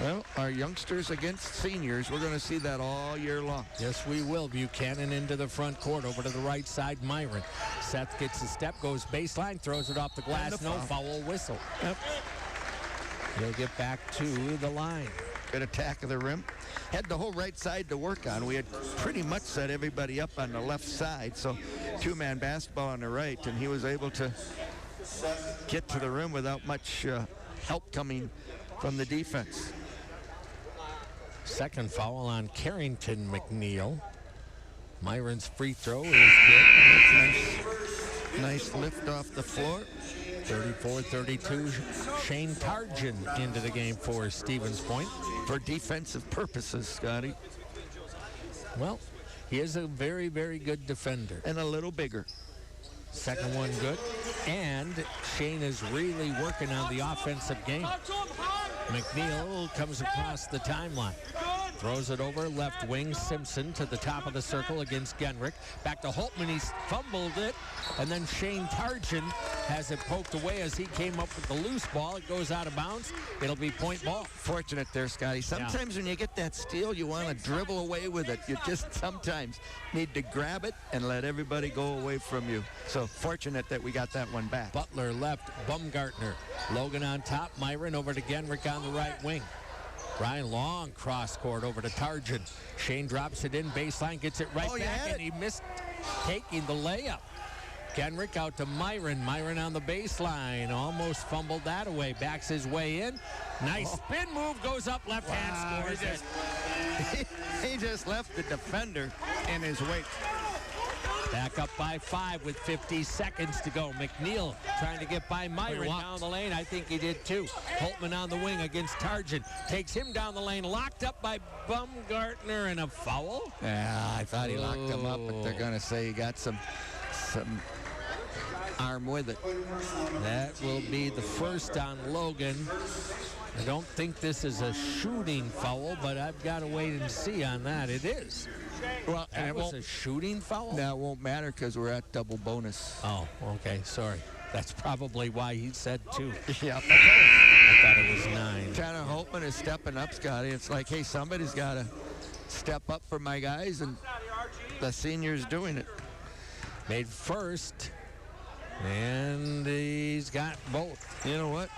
Well, our youngsters against seniors, we're going to see that all year long. Yes, we will. Buchanan into the front court, over to the right side, Myron. Seth gets a step, goes baseline, throws it off the glass. No foul whistle. Yep. He'll get back to the line. Good attack of the rim. Had the whole right side to work on. We had pretty much set everybody up on the left side, so 2-man basketball on the right, and he was able to get to the rim without much help coming from the defense. Second foul on Carrington McNeil. Myron's free throw is good. Nice lift off the floor. 34-32. Shane Tarjan into the game for Stevens Point. For defensive purposes, Scotty. Well, he is a very, very good defender. And a little bigger. Second one good. And Shane is really working on the offensive game. McNeil comes across the timeline. Throws it over left wing. Simpson to the top of the circle against Genrich. Back to Holtman. He's fumbled it. And then Shane Tarjan has it poked away as he came up with the loose ball. It goes out of bounds. It'll be point ball. Fortunate there, Scotty. Sometimes when you get that steal, you want to dribble away with it. You just sometimes need to grab it and let everybody go away from you. So fortunate that we got that one back. Butler left. Baumgartner. Logan on top. Myron over to Genrich on the right wing. Brian long cross court over to Tarjan. Shane drops it in baseline, gets it right back, and he missed taking the layup. Genrich out to Myron. Myron on the baseline. Almost fumbled that away. Backs his way in. Nice spin move. Goes up left hand. Scores it. He just left the defender in his wake. Back up by 5 with 50 seconds to go. McNeil trying to get by Myron down the lane. I think he did too. Holtman on the wing against Tarjan. Takes him down the lane. Locked up by Baumgartner, and a foul. Yeah, I thought he locked him up, but they're going to say he got some arm with it. That will be the first on Logan. I don't think this is a shooting foul, but I've got to wait and see on that. It is. Well, and That it was won't, a shooting foul? that won't matter because we're at double bonus. Oh, okay, sorry. That's probably why he said 2. Yeah. I thought it was 9. Tanner Holtman is stepping up, Scotty. It's like, hey, somebody's got to step up for my guys, and the senior's doing it. Made first, and he's got both. You know what?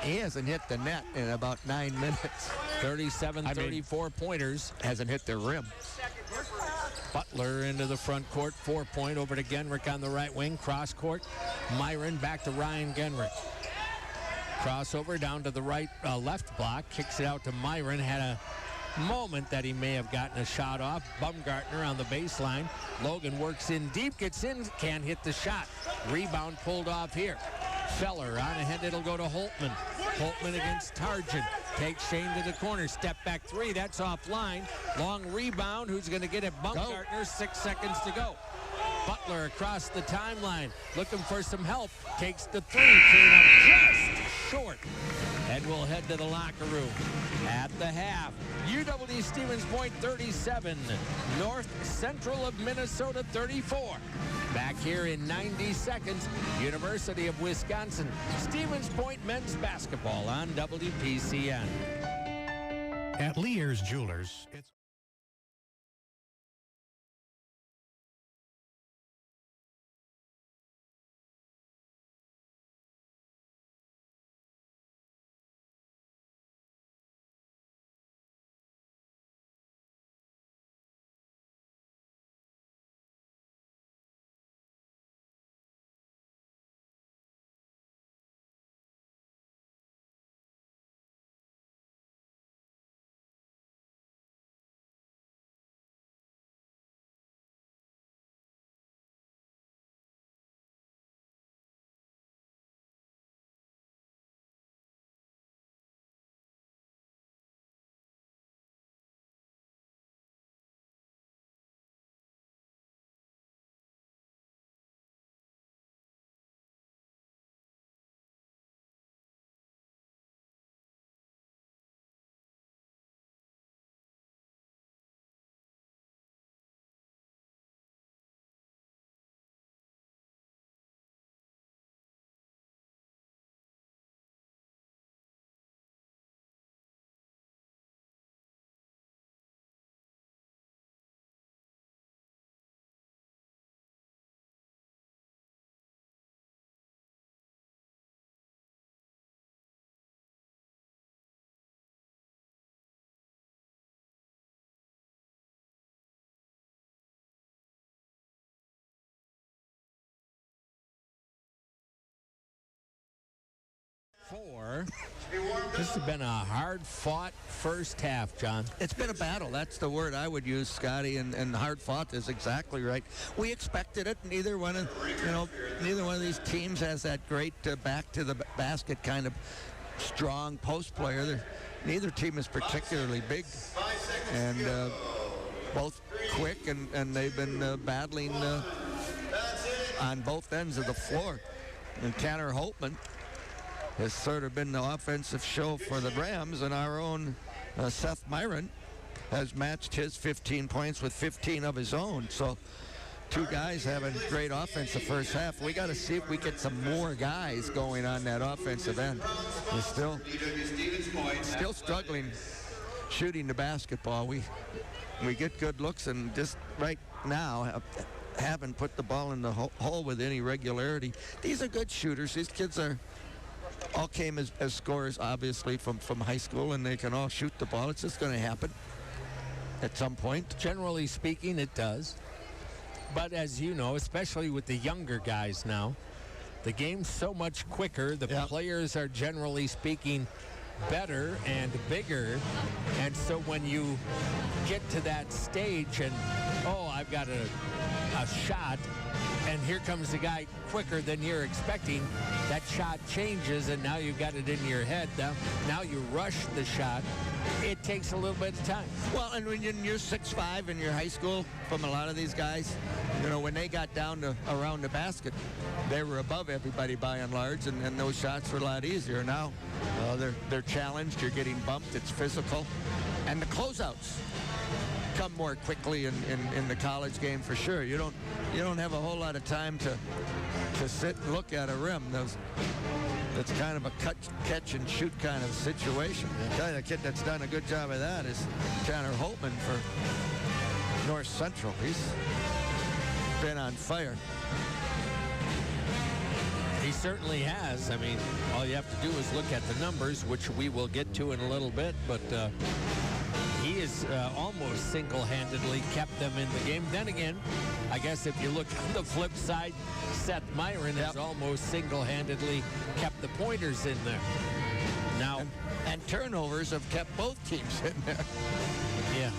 He hasn't hit the net in about 9 minutes. 37, 34 pointers. Hasn't hit the rim. Butler into the front court, 4-point over to Genrich on the right wing, cross court. Myron back to Ryan Genrich. Crossover down to the left block, kicks it out to Myron. Had a moment that he may have gotten a shot off. Bumgartner on the baseline. Logan works in deep, gets in, can't hit the shot. Rebound pulled off here. Feller on ahead, it'll go to Holtman. Holtman against Targent. Takes Shane to the corner. Step back 3, that's offline. Long rebound, who's going to get it? Bumgartner, 6 seconds to go. Butler across the timeline, looking for some help. Takes the 3, came up just short. And we'll head to the locker room at the half. UW Stevens Point 37, North Central of Minnesota 34. Back here in 90 seconds, University of Wisconsin, Stevens Point men's basketball on WPCN. At Lear's Jewelers, it's This has been a hard-fought first half, John. It's been a battle. That's the word I would use, Scotty, and hard-fought is exactly right. We expected it. Neither one of these teams has that great back to the basket kind of strong post player. Neither team is particularly big, and both quick, and they've been battling on both ends of the floor. And Tanner Holtman has sort of been the offensive show for the Rams, and our own Seth Myron has matched his 15 points with 15 of his own. So two guys having great offensive first half. We got to see if we get some more guys going on that offensive end. We're still struggling shooting the basketball. We get good looks, and just right now haven't put the ball in the hole with any regularity. These are good shooters. These kids all came as scorers, obviously, from high school, and they can all shoot the ball. It's just going to happen at some point. Generally speaking, it does. But as you know, especially with the younger guys now, the game's so much quicker. The players are, generally speaking, better and bigger. And so when you get to that stage and, oh, I've got a shot, and here comes the guy quicker than you're expecting, that shot changes, and now you've got it in your head. Now you rush the shot. It takes a little bit of time. Well, and when you're 6'5" in your high school, from a lot of these guys, when they got down to around the basket, they were above everybody by and large, and those shots were a lot easier. Now, they're challenged. You're getting bumped. It's physical. And the closeouts come more quickly in the college game for sure. You don't have a whole lot of time to sit and look at a rim. That's kind of a catch and shoot kind of situation. I tell you, the kid that's done a good job of that is Tanner Holtman for North Central. He's been on fire. He certainly has. I mean, all you have to do is look at the numbers, which we will get to in a little bit, but he has almost single-handedly kept them in the game. Then again, I guess if you look on the flip side, Seth Myron has almost single-handedly kept the Pointers in there. Now, and turnovers have kept both teams in there. Yeah,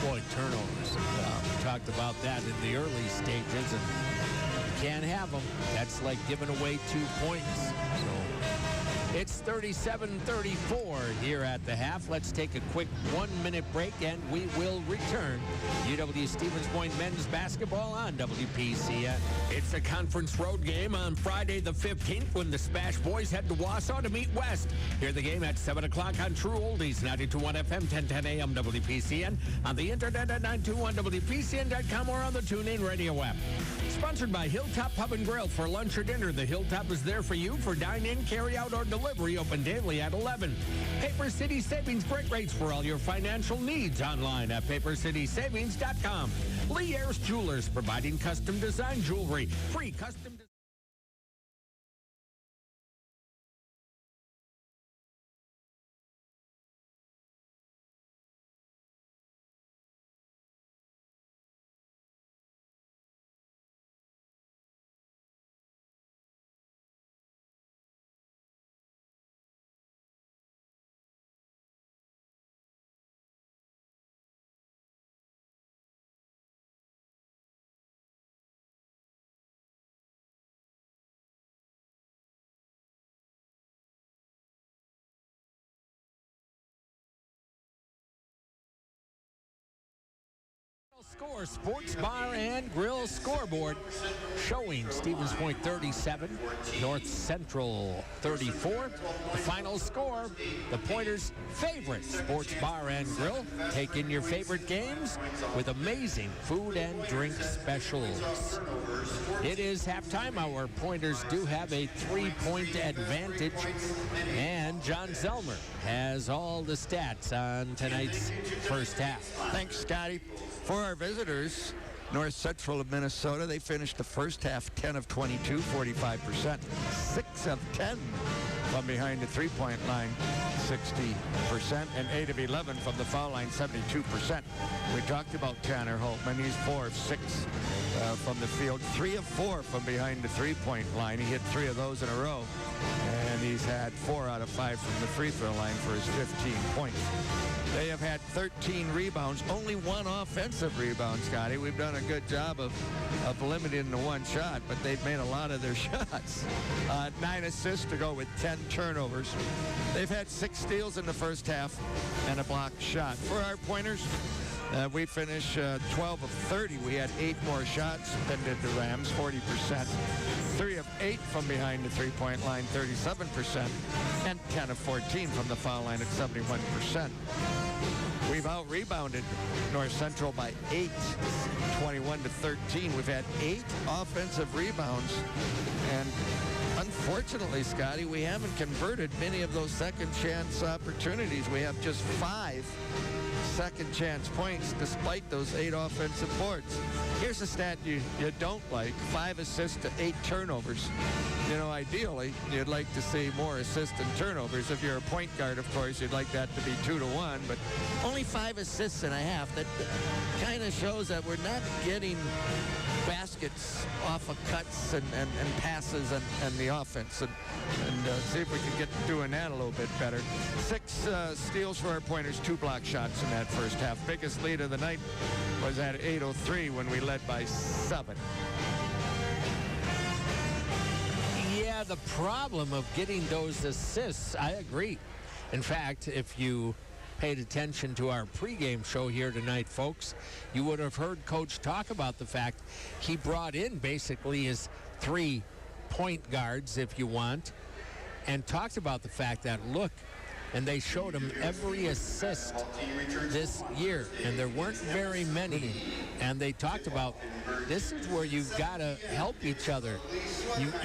boy, turnovers. We talked about that in the early stages, and you can't have them. That's like giving away 2 points. So it's 37-34 here at the half. Let's take a quick 1-minute break, and we will return. UW Stevens Point men's basketball on WPCN. It's a conference road game on Friday the 15th when the Smash Boys head to Wausau to meet West. Hear the game at 7 o'clock on True Oldies, 92.1 FM, 1010 AM WPCN, on the internet at 921WPCN.com or on the TuneIn radio app. Sponsored by Hilltop Pub and Grill. For lunch or dinner, the Hilltop is there for you for dine-in, carry-out, or delivery, open daily at 11. Paper City Savings, great rates for all your financial needs online at papercitysavings.com. Lee Ayers Jewelers, providing custom design jewelry. Free custom design. Score, Sports Bar and Grill scoreboard showing Stevens Point 37, North Central 34. The final score, the Pointers' favorite Sports Bar and Grill. Take in your favorite games with amazing food and drink specials. It is halftime. Our Pointers do have a 3-point advantage, and John Zellmer has all the stats on tonight's first half. Thanks, Scotty. For our visitors, North Central of Minnesota, they finished the first half 10 of 22, 45%. 6 of 10 from behind the three-point line, 60%. And 8 of 11 from the foul line, 72%. We talked about Tanner Holtman. He's 4 of 6 from the field, 3 of 4 from behind the three-point line. He hit 3 of those in a row. And he's had 4 out of 5 from the free throw line for his 15 points. They have had 13 rebounds, only 1 offensive rebound, Scotty. We've done a good job of limiting the 1 shot, but they've made a lot of their shots. 9 assists to go with 10 turnovers. They've had 6 steals in the first half and a blocked shot. For our Pointers, we finished 12 of 30. We had 8 more shots than did the Rams, 40%. 3 of 8 from behind the three-point line, 37%. And 10 of 14 from the foul line at 71%. We've out-rebounded North Central by 8, 21-13. We've had 8 offensive rebounds. And unfortunately, Scotty, we haven't converted many of those second-chance opportunities. We have just 5 second-chance points despite those 8 offensive boards. Here's a stat you don't like. 5 assists to 8 turnovers. ideally, you'd like to see more assists and turnovers. If you're a point guard, of course, you'd like that to be 2-1, but only 5 assists and a half. That kind of shows that we're not getting baskets off of cuts and passes and the offense. And see if we can get doing that a little bit better. 6 steals for our Pointers, 2 block shots in that first half. Biggest lead of the night was at 8:03 when we led by 7. Yeah, the problem of getting those assists, I agree. In fact, if you paid attention to our pregame show here tonight, folks, you would have heard Coach talk about the fact he brought in basically his 3 point guards, if you want, and talked about the fact that, look, and they showed him every assist this year, and there weren't very many. And they talked about this is where you've got to help each other.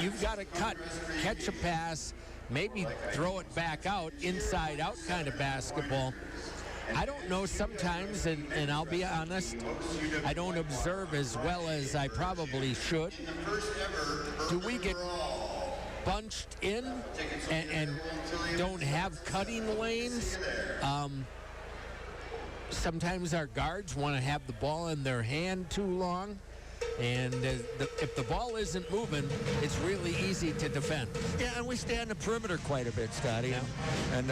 You've got to cut, catch a pass, maybe throw it back out, inside out kind of basketball. I don't know sometimes, and I'll be honest, I don't observe as well as I probably should. Do we get bunched in and don't have cutting lanes? Sometimes our guards want to have the ball in their hand too long, and if the ball isn't moving, it's really easy to defend. Yeah, and we stay on the perimeter quite a bit, Scotty. Yeah. And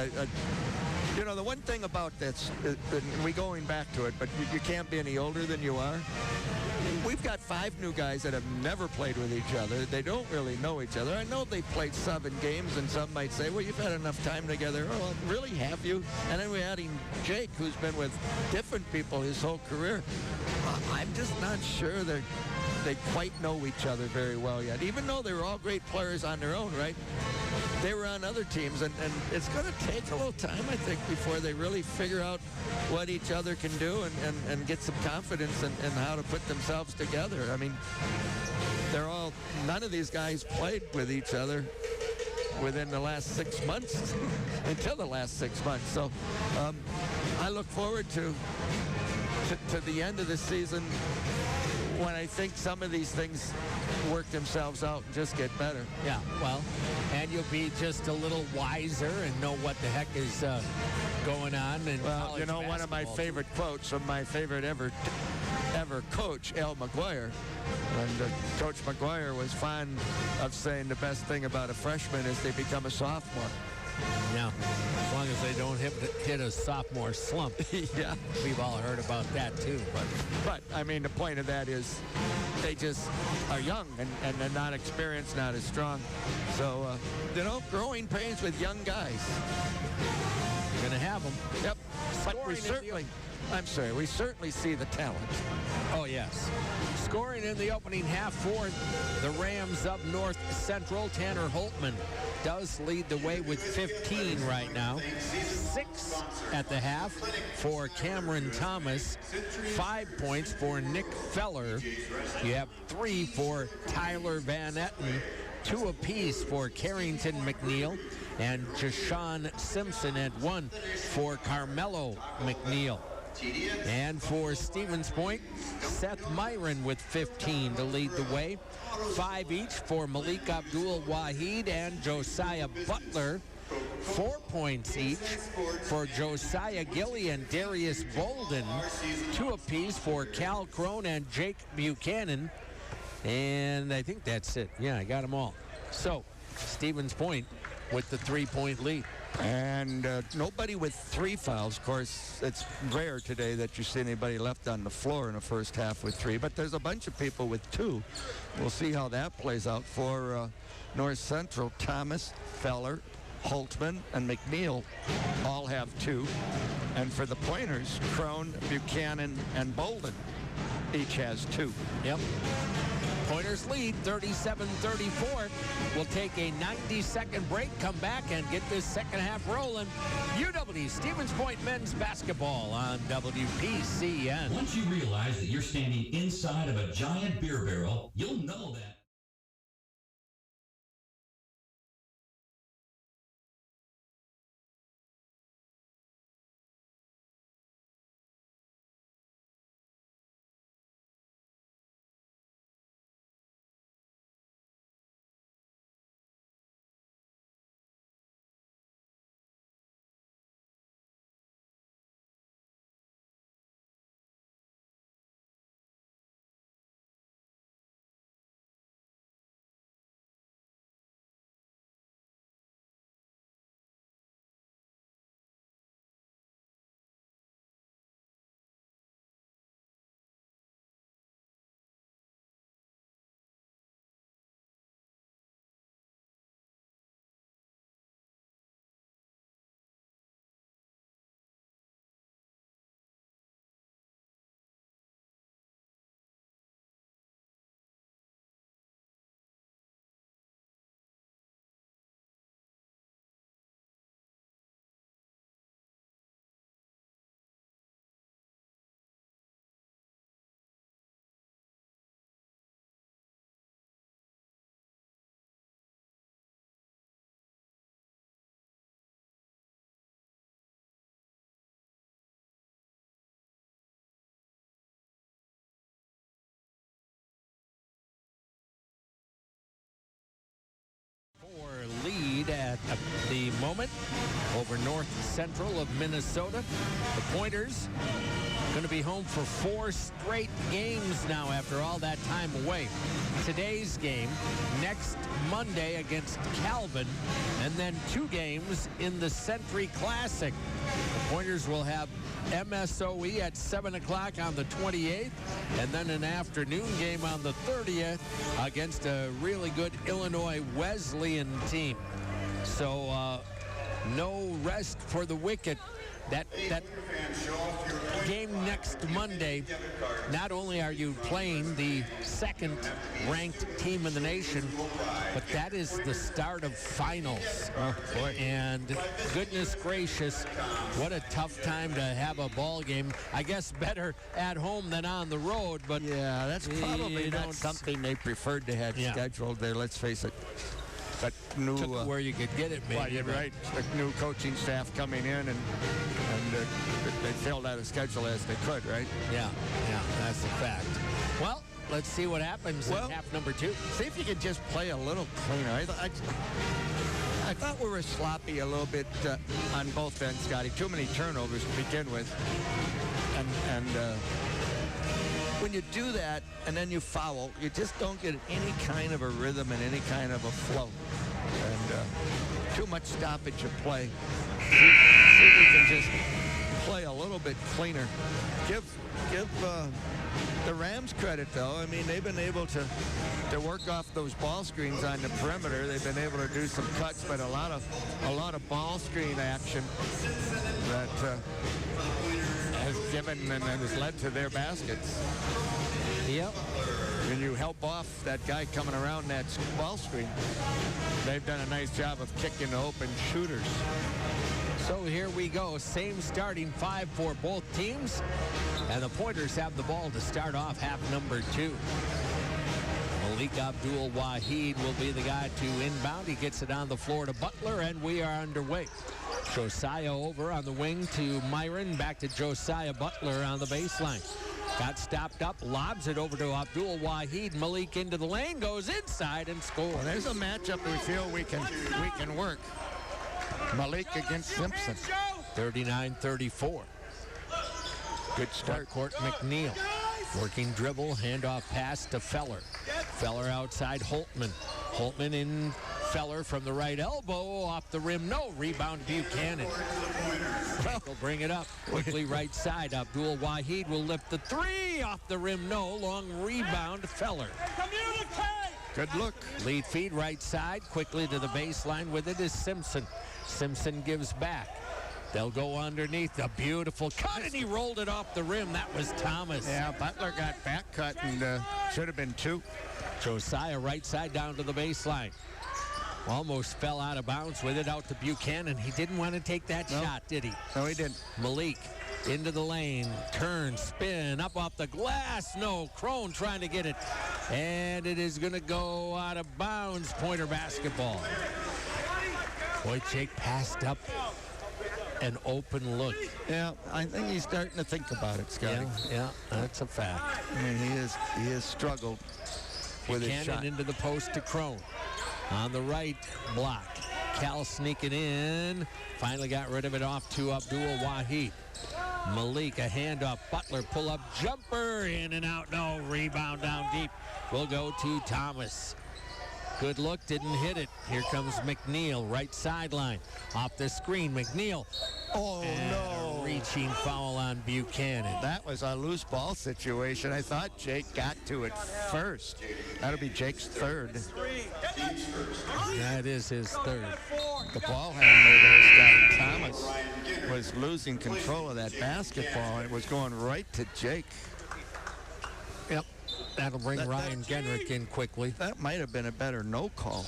the one thing about this, we going back to it, but you can't be any older than you are. We've got 5 new guys that have never played with each other. They don't really know each other. I know they played 7 games, and some might say, well, you've had enough time together. Oh, really, have you? And then we're adding Jake, who's been with different people his whole career. I'm just not sure they quite know each other very well yet, even though they were all great players on their own, right? They were on other teams, and it's going to take a little time, I think, before they really figure out what each other can do and get some confidence in how to put themselves together. I mean, none of these guys played with each other within the last 6 months, until the last 6 months. So I look forward to the end of the season, when I think some of these things work themselves out and just get better. Yeah, well, and you'll be just a little wiser and know what the heck is going on. Well, one of my favorite quotes from my favorite ever coach, Al McGuire. And Coach McGuire was fond of saying the best thing about a freshman is they become a sophomore. Yeah, as long as they don't hit a sophomore slump. Yeah. We've all heard about that too. But I mean, the point of that is they just are young and they're not experienced, not as strong. So, growing pains with young guys. You're going to have them. Yep. But we certainly see the talent. Oh, yes. Scoring in the opening half for the Rams of North Central. Tanner Holtman does lead the way with 15 right now. 6 at the half for Cameron Thomas. 5 points for Nick Feller. You have 3 for Tyler Van Etten. 2 apiece for Carrington McNeil. And Jashawn Simpson at 1 for Carmelo McNeil. And for Stevens Point, Seth Myron with 15 to lead the way. 5 each for Malik Abdul-Wahid and Josiah Butler. 4 points each for Josiah Gilly and Darius Bolden. 2 apiece for Cal Crone and Jake Buchanan. And I think that's it. Yeah, I got them all. So, Stevens Point with the 3-point lead. And nobody with 3 fouls. Of course, it's rare today that you see anybody left on the floor in the first half with 3, but there's a bunch of people with 2. We'll see how that plays out for North Central. Thomas, Feller, Holtman, and McNeil all have 2. And for the Pointers, Crone, Buchanan, and Bolden each has 2. Yep. Pointers lead 37-34. We'll take a 90-second break, come back, and get this second half rolling. UW Stevens Point men's basketball on WPCN. Once you realize that you're standing inside of a giant beer barrel, you'll know that. moment over North Central of Minnesota. The Pointers going to be home for 4 straight games now after all that time away. Today's game next Monday against Calvin, and then 2 games in the Century Classic. The Pointers will have MSOE at 7 o'clock on the 28th, and then an afternoon game on the 30th against a really good Illinois Wesleyan team. So no rest for the Wicket. That game next Monday, not only are you playing the second-ranked team in the nation, but that is the start of finals. Oh, boy. And goodness gracious, what a tough time to have a ball game. I guess better at home than on the road, but yeah, that's probably not something they preferred to have scheduled there, let's face it. But new where you could get it, maybe. Well, you're right. The new coaching staff coming in, and they filled out a schedule as they could, right? Yeah, that's a fact. Well, let's see what happens in half number 2. See if you can just play a little cleaner. I thought we were sloppy a little bit on both ends, Scotty. Too many turnovers to begin with, and when you do that and then you foul, you just don't get any kind of a rhythm and any kind of a flow. And too much stoppage of play. See if we can just play a little bit cleaner. Give the Rams credit, though. I mean, they've been able to work off those ball screens on the perimeter. They've been able to do some cuts, but a lot of ball screen action that has given and has led to their baskets. Yep. When you help off that guy coming around that ball screen, they've done a nice job of kicking to open shooters. So here we go. Same starting 5 for both teams. And the Pointers have the ball to start off half number 2. Malik Abdul-Wahid will be the guy to inbound. He gets it on the floor to Butler, and we are underway. Josiah over on the wing to Myron. Back to Josiah Butler on the baseline. Got stopped up, lobs it over to Abdul-Wahid. Malik into the lane, goes inside and scores. Well, there's a matchup we feel we can work. Malik against Simpson. 39-34. Good start. Court McNeil. Working dribble, handoff pass to Feller. Feller outside Holtman. Holtman in Feller from the right elbow, off the rim, no. Rebound Buchanan. Will bring it up quickly right side. Abdul-Wahid will lift the 3, off the rim, no. Long rebound, Feller. Good look. Lead feed right side, quickly to the baseline with it is Simpson. Simpson gives back. They'll go underneath. A beautiful cut, and he rolled it off the rim. That was Thomas. Yeah, Butler got back cut and should have been 2. Josiah right side down to the baseline. Almost fell out of bounds with it out to Buchanan. He didn't want to take that shot, did he? No, he didn't. Malik into the lane. Turn, spin, up off the glass. No, Crone trying to get it. And it is going to go out of bounds. Pointer basketball. Boy, Jake passed up an open look. Yeah, I think he's starting to think about it, Scotty. Yeah, that's a fact. I mean, he has struggled with his shot. Into the post to Crone. On the right block. Cal sneaking in. Finally got rid of it off to Abdul-Wahid. Malik, a handoff. Butler, pull-up jumper. In and out. No. Rebound down deep. Will go to Thomas. Good look, didn't hit it. Here comes McNeil, right sideline. Off the screen, McNeil. Oh, no. Reaching foul on Buchanan. That was a loose ball situation. I thought Jake got to it first. That'll be Jake's 3rd. That is his 3rd. The ball handler there, Scotty Thomas, was losing control of that basketball, and it was going right to Jake. Yep. That'll bring Ryan Genrick in quickly. That might have been a better no call.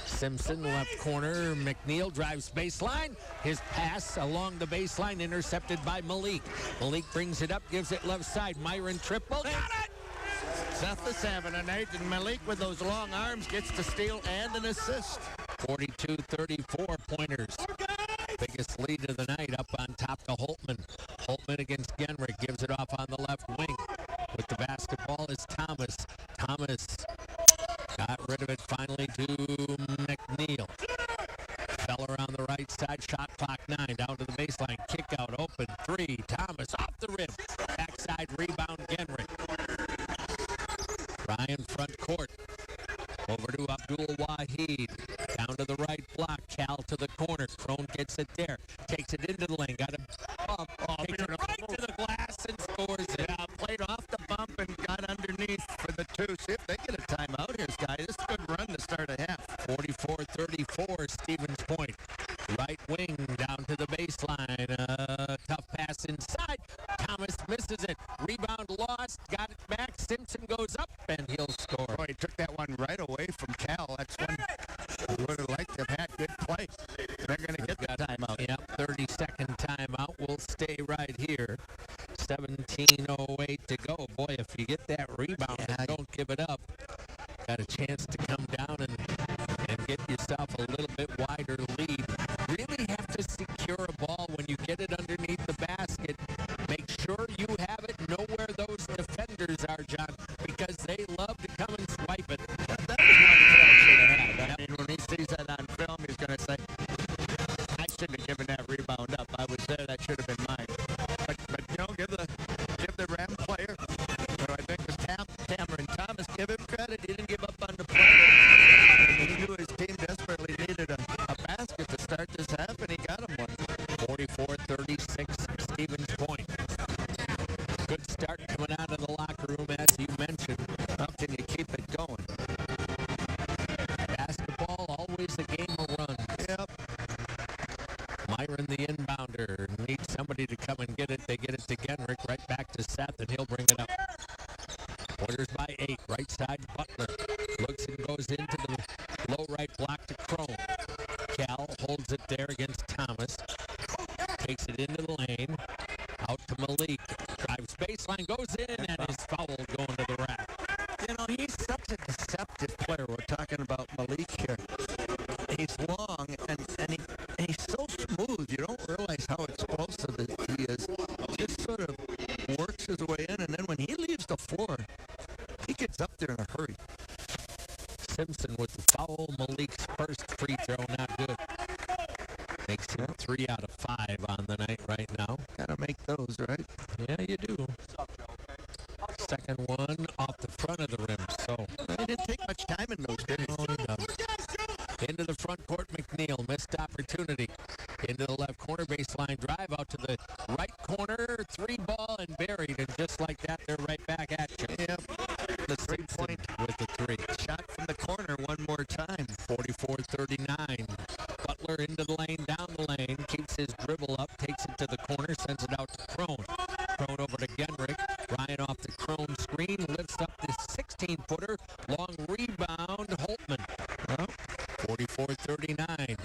Simpson left corner. McNeil drives baseline. His pass along the baseline intercepted by Malik. Malik brings it up, gives it left side. Myron triple. Got it! Seth is having a night, and Malik with those long arms gets the steal and an assist. 42-34 Pointers. Biggest lead of the night up on top to Holtman. Holtman against Genrick, gives it off on the left wing. With the basketball is Thomas. Thomas got rid of it finally to McNeil. Feller on the right side, rebound Genrich. Ryan front court. Over to Abdul Wahid. Down to the right block. Cal to the corner. Crone gets it there. Takes it into the lane. Got a bump. Takes it right to the glass and scores it. Yeah, played off the bump and got underneath for the two. See if they get a timeout here, Sky. This is a good run to start a half. 44-34, Stevens Point. Right wing down to the baseline. Tough pass inside. Thomas misses it. Rebound lost. Got it back. Simpson goes up and he'll score. Boy, he took that one right away from Cal. That's one I would have liked to have had. Good play. They're going to get the timeout. Yep, 30-second timeout. We'll stay right here. 17:08 to go. Boy, if you get that rebound and don't give it up, got a chance to come down and get yourself a little bit wider lead. Really have to secure a ball when you get it underneath the basket. Make sure you have it, know where those defenders are, John, because they love to come and swipe it. That was one Cal should have had. I mean, when he sees that on film, he's going to say, I shouldn't have given that rebound up. I was there. That should have been mine. But you know, give the Ram player, I think the Cameron Thomas, give him credit. He didn't give up on the play. He knew his team desperately needed a basket to start this half, and he got him one. 44-36, Stevens Point. Good start coming out of the locker room, as you mentioned. How can you keep it going? Basketball, always a game of runs. Yep. Myron, the inbounder, needs somebody to come and get it. They get it to Genrich, right back to Seth, and he'll bring it up. Warriors by 8, right side, Butler. Looks and goes into the low right block to Crone. Cal holds it there against Thomas. Takes it into the lane. Out to Malik. Drives baseline, goes in, and is fouled going to the rack. You know, he's such a deceptive player. We're talking about Malik here. He's long, and he's so smooth. You don't realize how explosive he is. Just sort of works his way in, and then when he leaves the floor, he gets up there in a hurry. Simpson with the foul. Malik's first free throw, not good. Makes him 3 out of 5 on the night right now. Gotta make those, right? Yeah, you do. Second one off the front of the rim, so. It didn't take much time in those days. Oh, no. Into the front court, McNeil. Missed opportunity. Into the left corner, baseline drive out to the right corner. 3 ball and buried. And just like that, they're right back at you. Yep. The 3-point with the 3. Shot from the corner one more time. 44-39. Butler into the lane, down the lane. Keeps his dribble up. Takes it to the corner. Sends it out to Crone. Crone over to Genrich. Ryan off the Crone screen. Lifts up the 16-footer. Long rebound. Holtman. 44-39.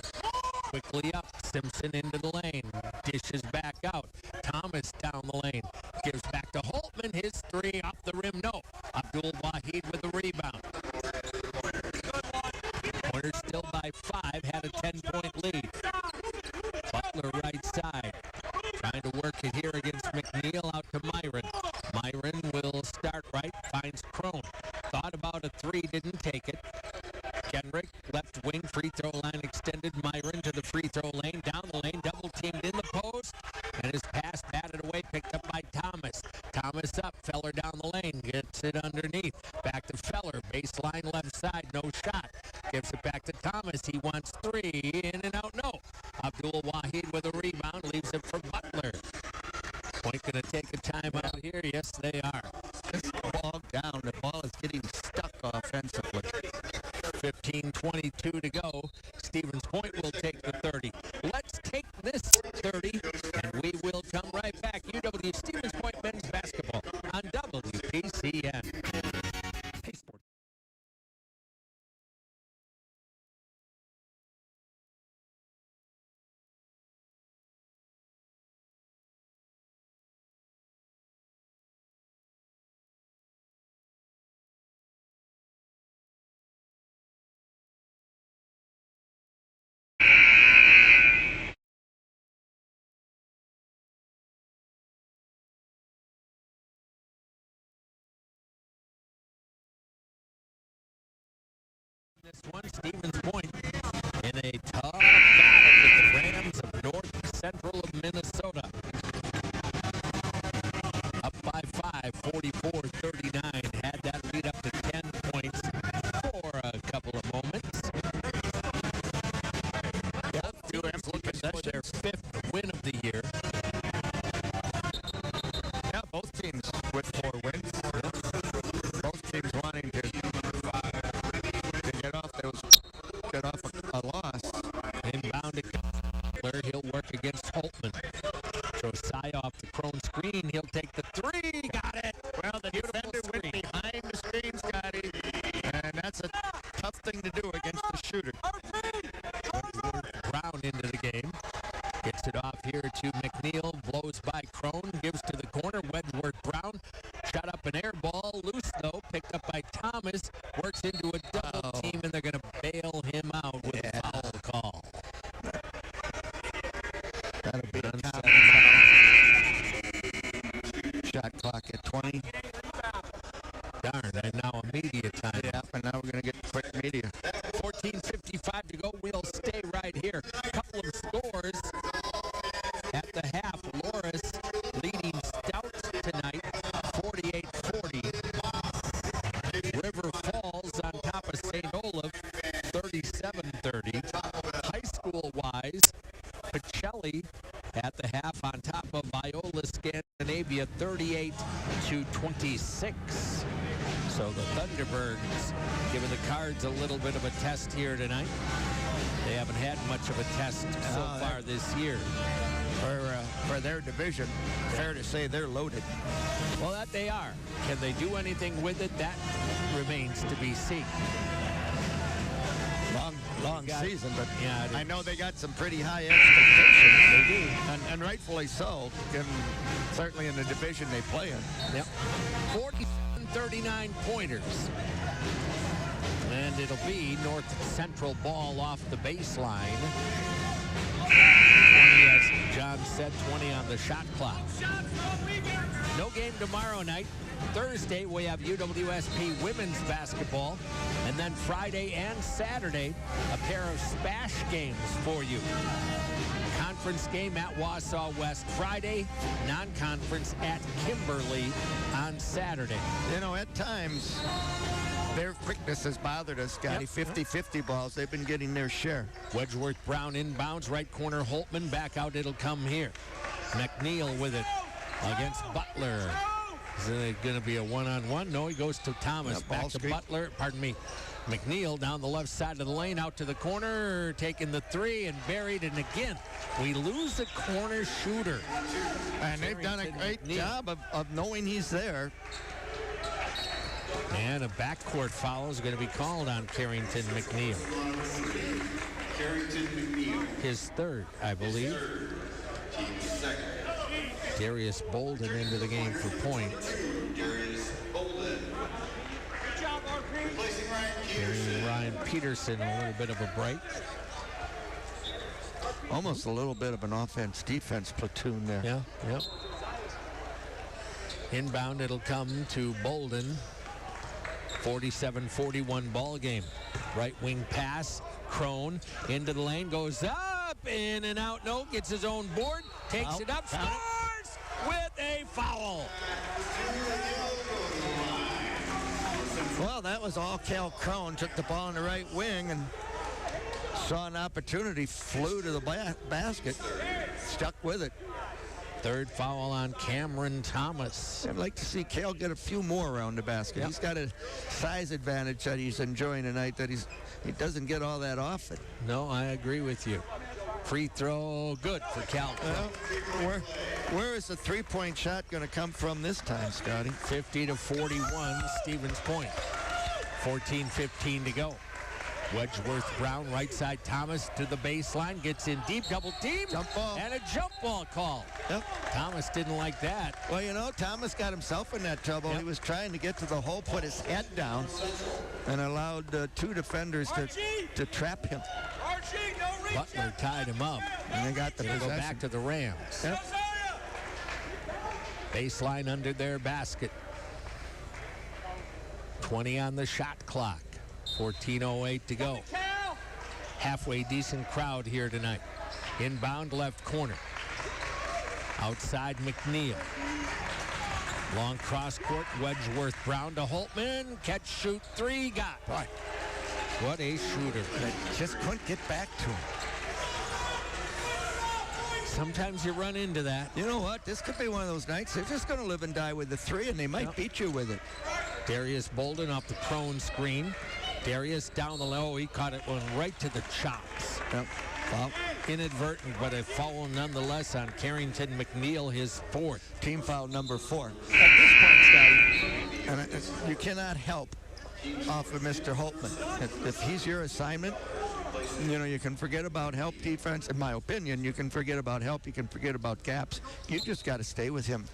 Quickly up. Simpson into the lane. Dishes back out. Thomas down the lane. Gives back to Holtman. His 3 off the rim. No. Abdul Wahid with the rebound. Warriors still by 5. Had a 10-point lead. Butler right side. Trying to work it here against McNeil out to Myron. Myron will start right. Finds Crone. Thought about a 3. Didn't take it. Genrich, left wing, free throw line extended. Myron to the free throw lane, down the lane, double teamed in the post, and his pass batted away, picked up by Thomas. Thomas up, Feller down the lane, gets it underneath. Back to Feller, baseline left side, no shot. Gives it back to Thomas, he wants 3, in and out, no. Abdul Wahid with a rebound, leaves it for Butler. Point going to take a timeout here, yes they are. It's bogged down, the ball is getting stuck offensively. 15:22 to go. Stevens Point will take the 30. Let's take this 30, and we will come right back. UW Stevens Point men's basketball on WPCN. Hey, sports. This one, Stevens Point, in a tough battle with the Rams of North Central of Minnesota. Up by 5. by 44-39. Had that lead up to 10 points for a couple of moments. Both teams looking for their 5th win of the year. Yeah, both teams with 4 wins. Both teams wanting to get off a loss. Inbound to Cutler. He'll work against Holtman. Josiah off the Crone screen. He'll take the 3. Got it. Well, the defender went behind the screen, Scotty, and that's a tough thing to do against the shooter. Brown into the game. Gets it off here to McNeil. Blows by Crone. Gives to the corner. Wedgeworth Brown. Shot up an air ball. Loose though. Picked up by Thomas. Works into a double team, and they're going to bail him out with a foul call. That'll be a top. Shot clock at 20. Darn, and now a media time. Yeah, and now we're going to get quick media. 14:55 to go. We'll stay right here. A couple of scores at the half. Loris leading Stout tonight, 48-40. River Falls on top of St. Olaf, 37-30. High school-wise, Pacelli at the half on top of Viola Scandinavia, 38-26. So the Thunderbirds giving the Cards a little bit of a test here tonight. They haven't had much of a test so far this year. For their division, fair to say they're loaded. Well, that they are. Can they do anything with it? That remains to be seen. Long season, but yeah, I know they got some pretty high expectations. They do. And rightfully so, certainly in the division they play in. Yep. 39 pointers. And it'll be North Central ball off the baseline. 20, as John said, 20 on the shot clock. No game tomorrow night. Thursday, we have UWSP women's basketball. And then Friday and Saturday, a pair of SPASH games for you. Conference game at Wausau West Friday, non-conference at Kimberly on Saturday. You know, at times, their quickness has bothered us, Scotty. 50-50 balls, they've been getting their share. Wedgeworth Brown inbounds, right corner Holtman, back out it'll come here. McNeil with it against Butler. Is it going to be a one-on-one? No, he goes to Thomas, back to Butler, pardon me. McNeil down the left side of the lane, out to the corner, taking the 3 and buried, and again, we lose a corner shooter. And they've done a great job of knowing he's there. And a backcourt foul is going to be called on Carrington McNeil. His 3rd, I believe. Darius Bolden into the game for points. Ryan Peterson, a little bit of a break. Almost a little bit of an offense-defense platoon there. Yeah, yep. Inbound, it'll come to Bolden. 47-41 ball game. Right wing pass. Crone into the lane, goes up, in and out. No, gets his own board, takes it up, scores with a foul. Well, that was all Cal Crone. Took the ball in the right wing and saw an opportunity, flew to the basket, stuck with it. 3rd foul on Cameron Thomas. I'd like to see Cal get a few more around the basket. Yep. He's got a size advantage that he's enjoying tonight that he doesn't get all that often. No, I agree with you. Free throw, good for Cal. Where is the three-point shot going to come from this time, Scotty? 50-41, Stevens Point. 14:15 to go. Wedgeworth Brown, right side Thomas to the baseline, gets in deep, double team, jump ball. And a jump ball call. Yep. Thomas didn't like that. Well, you know, Thomas got himself in that trouble. Yep. He was trying to get to the hole, put his head down, and allowed 2 defenders to trap him. Butler tied him up. And they got the possession. Go back to the Rams. Yep. Baseline under their basket. 20 on the shot clock. 14:08 to go. Halfway decent crowd here tonight. Inbound left corner. Outside McNeil. Long cross court, Wedgeworth Brown to Holtman. Catch, shoot, three, got. Boy, What a shooter. they just couldn't get back to him. Sometimes you run into that. You know what? This could be one of those nights. They're just going to live and die with the three, and they might beat you with it. Darius Bolden off the prone screen. Darius down the low. He caught it one right to the chops. Yep. Foul. Inadvertent, but a foul nonetheless on Carrington McNeil, his fourth. Team foul number 4. At this point, Scotty, and you cannot help off of Mr. Holtman. If he's your assignment, you know, you can forget about help defense. In my opinion, you can forget about help. You can forget about gaps. You just got to stay with him.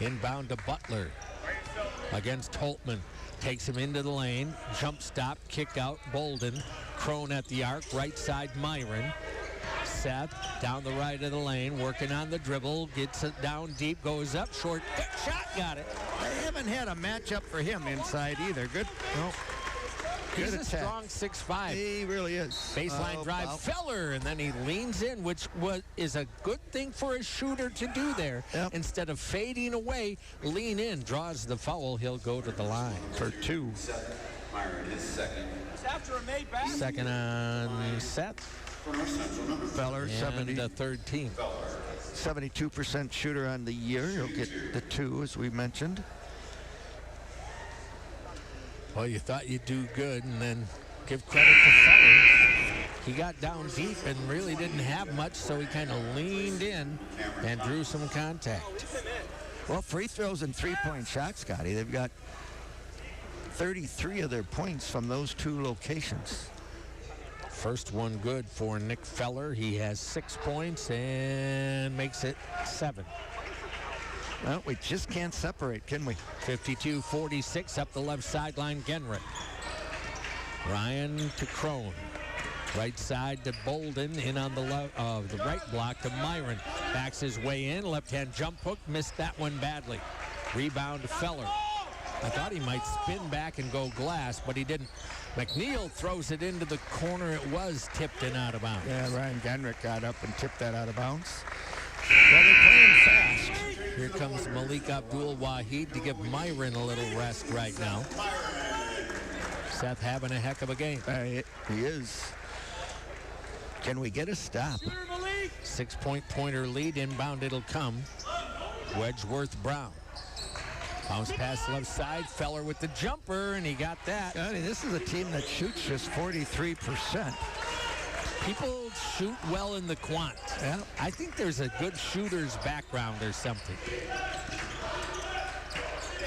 Inbound to Butler against Holtman. Takes him into the lane. Jump stop, kick out, Bolden. Crone at the arc, right side Myron. Seth down the right of the lane, working on the dribble, gets it down deep, goes up, short shot, got it. They haven't had a matchup for him inside either. Good. No. He's Good a attack. strong 6'5". He really is. Baseline drive, foul. Feller, and then he leans in, which is a good thing for a shooter to do there. Yep. Instead of fading away, lean in, draws the foul, he'll go to the line. For 2. Myron is second. Second on Seth, Feller, and the third team. 72% shooter on the year. He'll get the 2, as we mentioned. Well, you thought you'd do good, and then give credit to Feller. He got down deep and really didn't have much, so he kind of leaned in and drew some contact. Well, free throws and three-point shots, Scotty. They've got 33 of their points from those 2 locations. First one good for Nick Feller. He has 6 points and makes it 7. Well, we just can't separate, can we? 52-46 up the left sideline, Genrick. Ryan to Crone. Right side to Bolden, in on the the right block to Myron. Backs his way in, left-hand jump hook, missed that one badly. Rebound to Feller. I thought he might spin back and go glass, but he didn't. McNeil throws it into the corner. It was tipped and out of bounds. Yeah, Ryan Genrick got up and tipped that out of bounds. Well, they're playing fast. Here comes Malik Abdul-Wahid to give Myron a little rest right now. Seth having a heck of a game. He is. Can we get a stop? 6-point pointer lead, inbound it'll come. Wedgeworth Brown. Bounce pass left side, Feller with the jumper, and he got that. Scotty, this is a team that shoots just 43%. People shoot well in the quant. Yeah. I think there's a good shooter's background or something.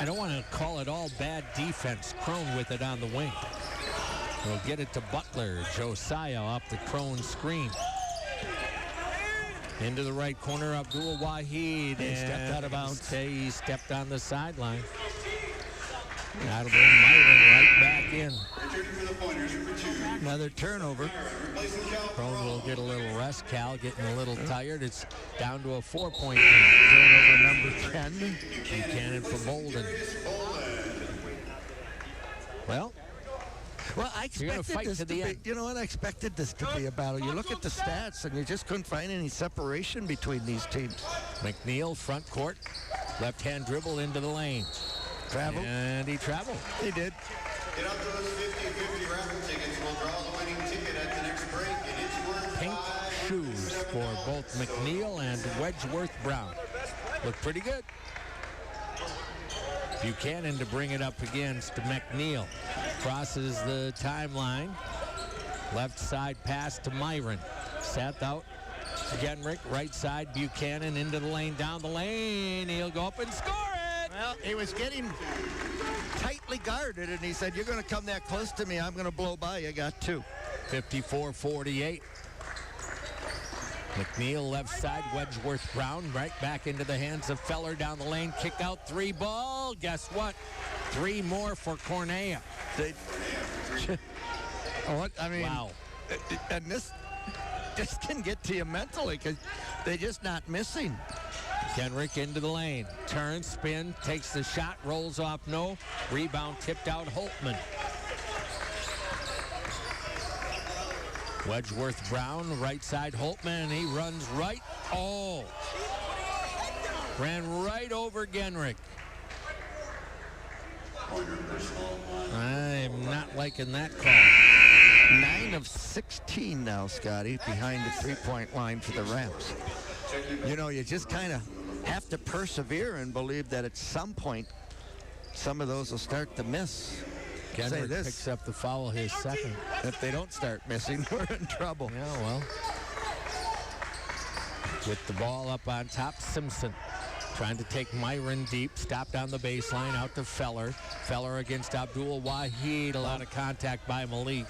I don't want to call it all bad defense. Crone with it on the wing. We'll get it to Butler. Josiah off the Crone screen. Into the right corner, Abdul-Wahid. He stepped out of bounds. He stepped on the sideline. That'll bring Myron right back in. Another turnover. Crone will get a little rest. Cal getting a little tired. It's down to a 4-point game. Turnover number 10. Buchanan for Bolden. Well, I You're gonna expected fight this to to the be, end. you know what? I expected this to be a battle. You look at the stats, and you just couldn't find any separation between these teams. McNeil front court. Left-hand dribble into the lane. Travel. And he traveled. He did. Get up to those 50-50 raffle tickets. We'll draw the winning ticket at the next break, and it's worth Pink shoes for both McNeil and Wedgeworth Brown. Look pretty good. Buchanan to bring it up against McNeil. Crosses the timeline. Left side pass to Myron. Seth out. Genrick, right side, Buchanan into the lane, down the lane. He'll go up and score it. Well, he was getting tightly guarded, and he said, you're going to come that close to me, I'm going to blow by you. Got 2. 54-48. McNeil left side, Wedgeworth Brown right back into the hands of Feller down the lane. Kick out 3 ball. Guess what? 3 more for Cornea. Wow. And this can get to you mentally because they're just not missing. Genrick into the lane. Turns, spin, takes the shot, rolls off, no. Rebound tipped out Holtman. Wedgeworth Brown, right side Holtman, and he runs right. Oh! Ran right over Genrick. I'm not liking that call. 9 of 16 now, Scotty, behind the three-point line for the Rams. You know, you just kind of have to persevere and believe that at some point, some of those will start to miss. Genrick picks up the foul, his second. If they don't start missing, we're in trouble. Yeah, well. With the ball up on top, Simpson trying to take Myron deep, stopped on the baseline, out to Feller. Feller against Abdul Wahid. A lot of contact by Malik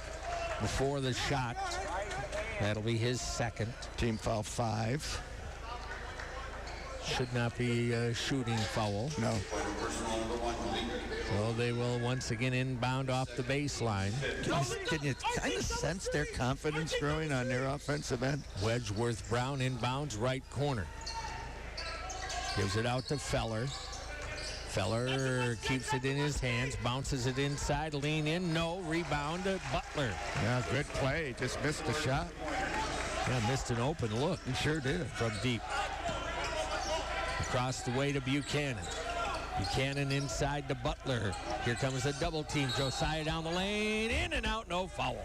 before the shot. That'll be his second. Team foul 5. Should not be a shooting foul. No. So they will once again inbound off the baseline. Can you kind of sense their confidence growing on their offensive end? Wedgeworth Brown inbounds right corner. Gives it out to Feller. Feller keeps it in his hands, bounces it inside, lean in, no, rebound to Butler. Yeah, good play. Just missed the shot. Yeah, missed an open look. He sure did. From deep. Across the way to Buchanan. Buchanan inside to Butler. Here comes a double team. Josiah down the lane, in and out, no foul.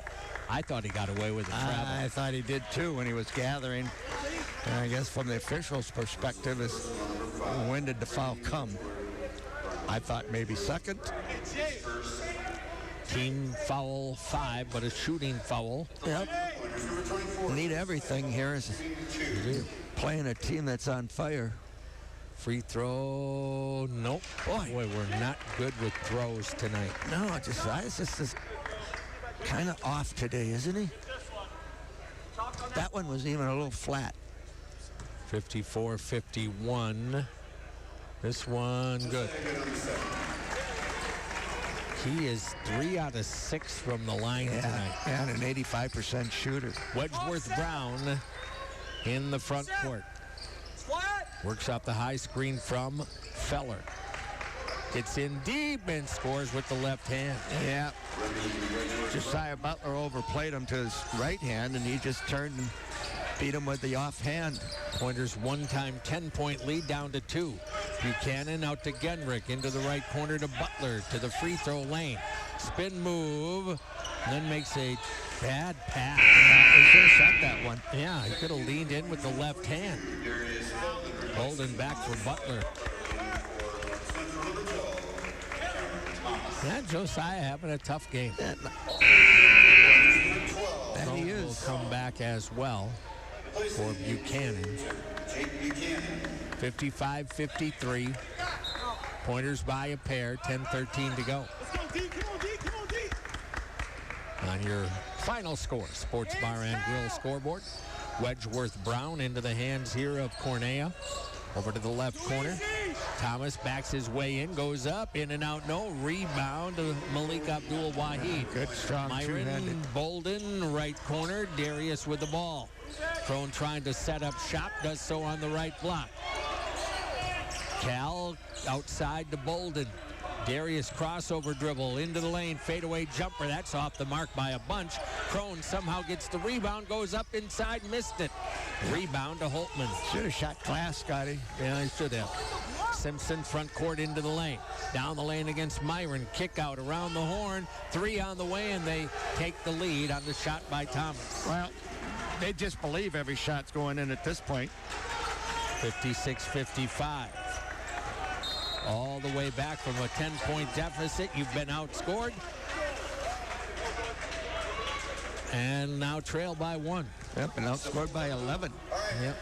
I thought he got away with a travel. I thought he did too when he was gathering. And I guess from the official's perspective is when did the foul come? I thought maybe second. Team foul 5, but a shooting foul. Yep. Need everything here is playing a team that's on fire. Free throw, nope. Boy, we're not good with throws tonight. No, Josiah's just kind of off today, isn't he? That one was even a little flat. 54-51. This one good. He is 3 out of 6 from the line tonight. And an 85% shooter. Wedgeworth Brown in the front court. Works out the high screen from Feller. Gets in deep and scores with the left hand. Yeah. Josiah Butler overplayed him to his right hand, and he just turned and beat him with the offhand. Pointers one-time 10-point lead down to 2. Buchanan out to Genrick, into the right corner to Butler, to the free throw lane. Spin move, then makes a bad pass. He should have shot that one. Yeah, he could have leaned in with the left hand. Bolden back for Butler. Yeah, Josiah having a tough game. And he is. Will come back as well for Buchanan. 55-53. Pointers by a pair, 10-13 to go. On your final score, Sports Bar and Grill scoreboard. Wedgeworth Brown into the hands here of Cornea. Over to the left corner. Thomas backs his way in, goes up, in and out, no. Rebound to Malik Abdul Wahid. Good, strong Myron two-handed. Bolden, right corner. Darius with the ball. Crone trying to set up shop, does so on the right block. Cal outside to Bolden. Darius crossover dribble into the lane, fadeaway jumper. That's off the mark by a bunch. Crone somehow gets the rebound, goes up inside, missed it. Rebound to Holtman. Should have shot glass, Scotty. Yeah, he should have. Simpson front court into the lane. Down the lane against Myron. Kick out around the horn. 3 on the way, and they take the lead on the shot by Thomas. Well, they just believe every shot's going in at this point. 56-55. All the way back from a 10-point deficit. You've been outscored. And now trail by 1. Yep, and outscored by 11. Yep.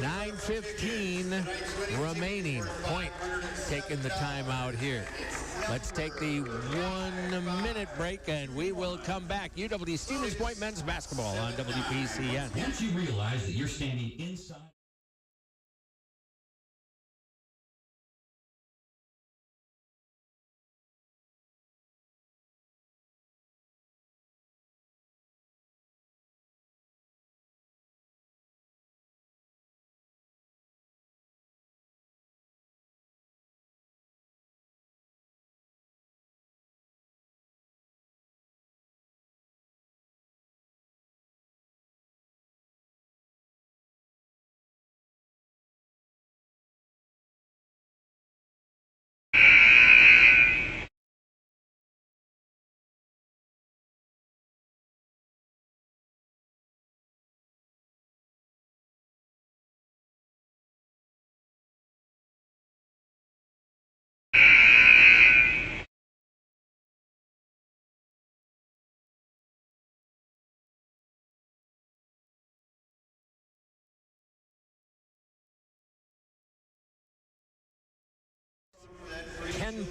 9:15 remaining. Point taking the timeout here. Let's take the 1-minute break, and we will come back. UW Stevens Point men's basketball on WPCN. Once you realize that you're standing inside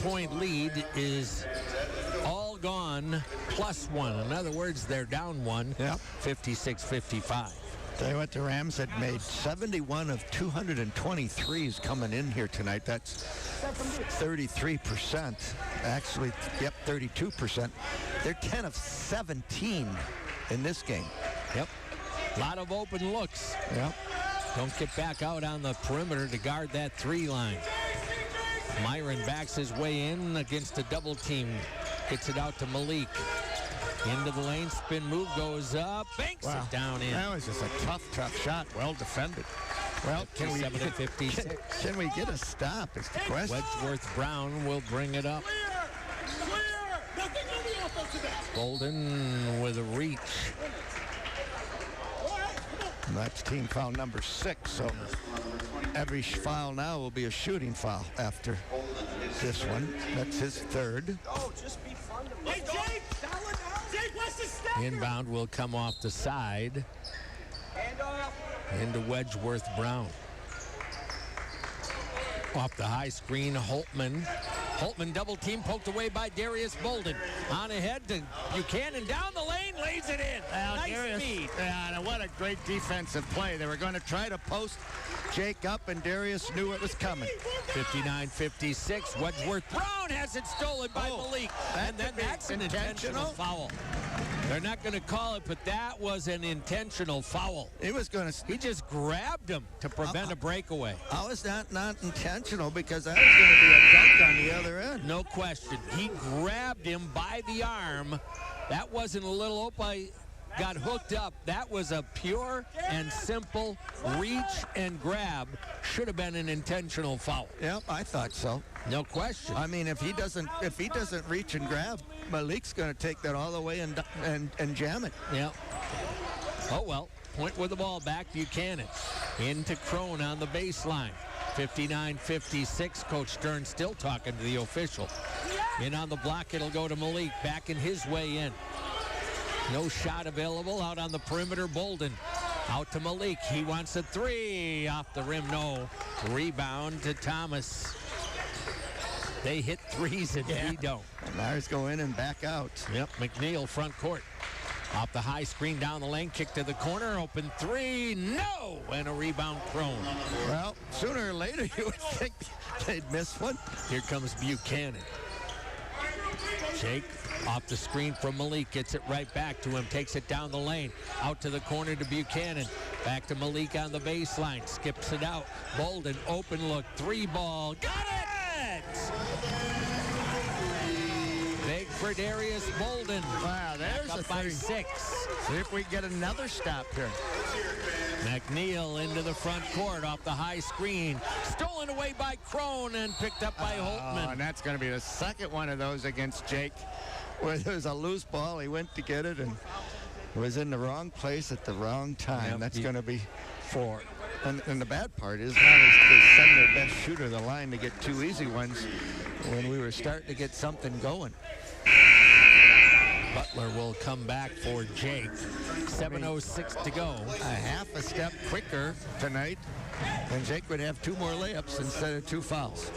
3-point lead is all gone +1. In other words, they're down 1, 56-55. Tell you what, the Rams had made 71 of 223s coming in here tonight. That's 33%. Actually, 32%. They're 10 of 17 in this game. Yep. A lot of open looks. Yep. Don't get back out on the perimeter to guard that 3 line. Myron backs his way in against a double team. Gets it out to Malik. Into the lane, spin move, goes up, banks it down in. That was just a tough shot. Well defended. Well, can we get a stop is the question. Wedgeworth Brown will bring it up. Bolden with a reach. And that's team foul number 6, so every foul now will be a shooting foul after this one. That's his 3rd. Inbound will come off the side into Wedgeworth Brown. Off the high screen, Holtman. Holtman double team poked away by Darius Bolden. On ahead to Buchanan, down the lane, lays it in. Nice feed. Yeah, and what a great defensive play. They were going to try to post Jake up, and Darius knew it was coming. 59-56. Wedgeworth Brown has it stolen by Malik. And then that's an intentional foul. They're not going to call it, but that was an intentional foul. He just grabbed him to prevent a breakaway. How is that not intentional? Because that was going to be a dunk on the other end. No question. He grabbed him by the arm. That wasn't a little Opie got hooked up. That was a pure and simple reach and grab. Should have been an intentional foul. Yep, I thought so. No question. I mean, if he doesn't reach and grab, Malik's going to take that all the way and jam it. Yeah. Oh well. Point with the ball back. Buchanan into Crone on the baseline. 59-56. Coach Stern still talking to the official. In on the block, it'll go to Malik. Backing his way in. No shot available out on the perimeter. Bolden out to Malik. He wants a 3 off the rim. No. Rebound to Thomas. They hit 3s and we don't. Myers go in and back out. Yep. McNeil front court. Off the high screen, down the lane, kick to the corner, open 3, no! And a rebound Crone. Well, sooner or later you would think they'd miss one. Here comes Buchanan. Jake off the screen from Malik, gets it right back to him, takes it down the lane, out to the corner to Buchanan. Back to Malik on the baseline, skips it out. Bolden, open look, 3 ball, got it! Big for Darius Bolden. Wow, there's up by 6. See if we get another stop here. McNeil into the front court off the high screen. Stolen away by Crone and picked up by Holtman. And that's going to be the second one of those against Jake, where there was a loose ball. He went to get it and was in the wrong place at the wrong time. Yep, that's going to be 4. And the bad part is now they send their best shooter to the line to get 2 easy ones when we were starting to get something going. Butler will come back for Jake. 7:06 to go. A half a step quicker tonight, and Jake would have 2 more layups instead of 2 fouls.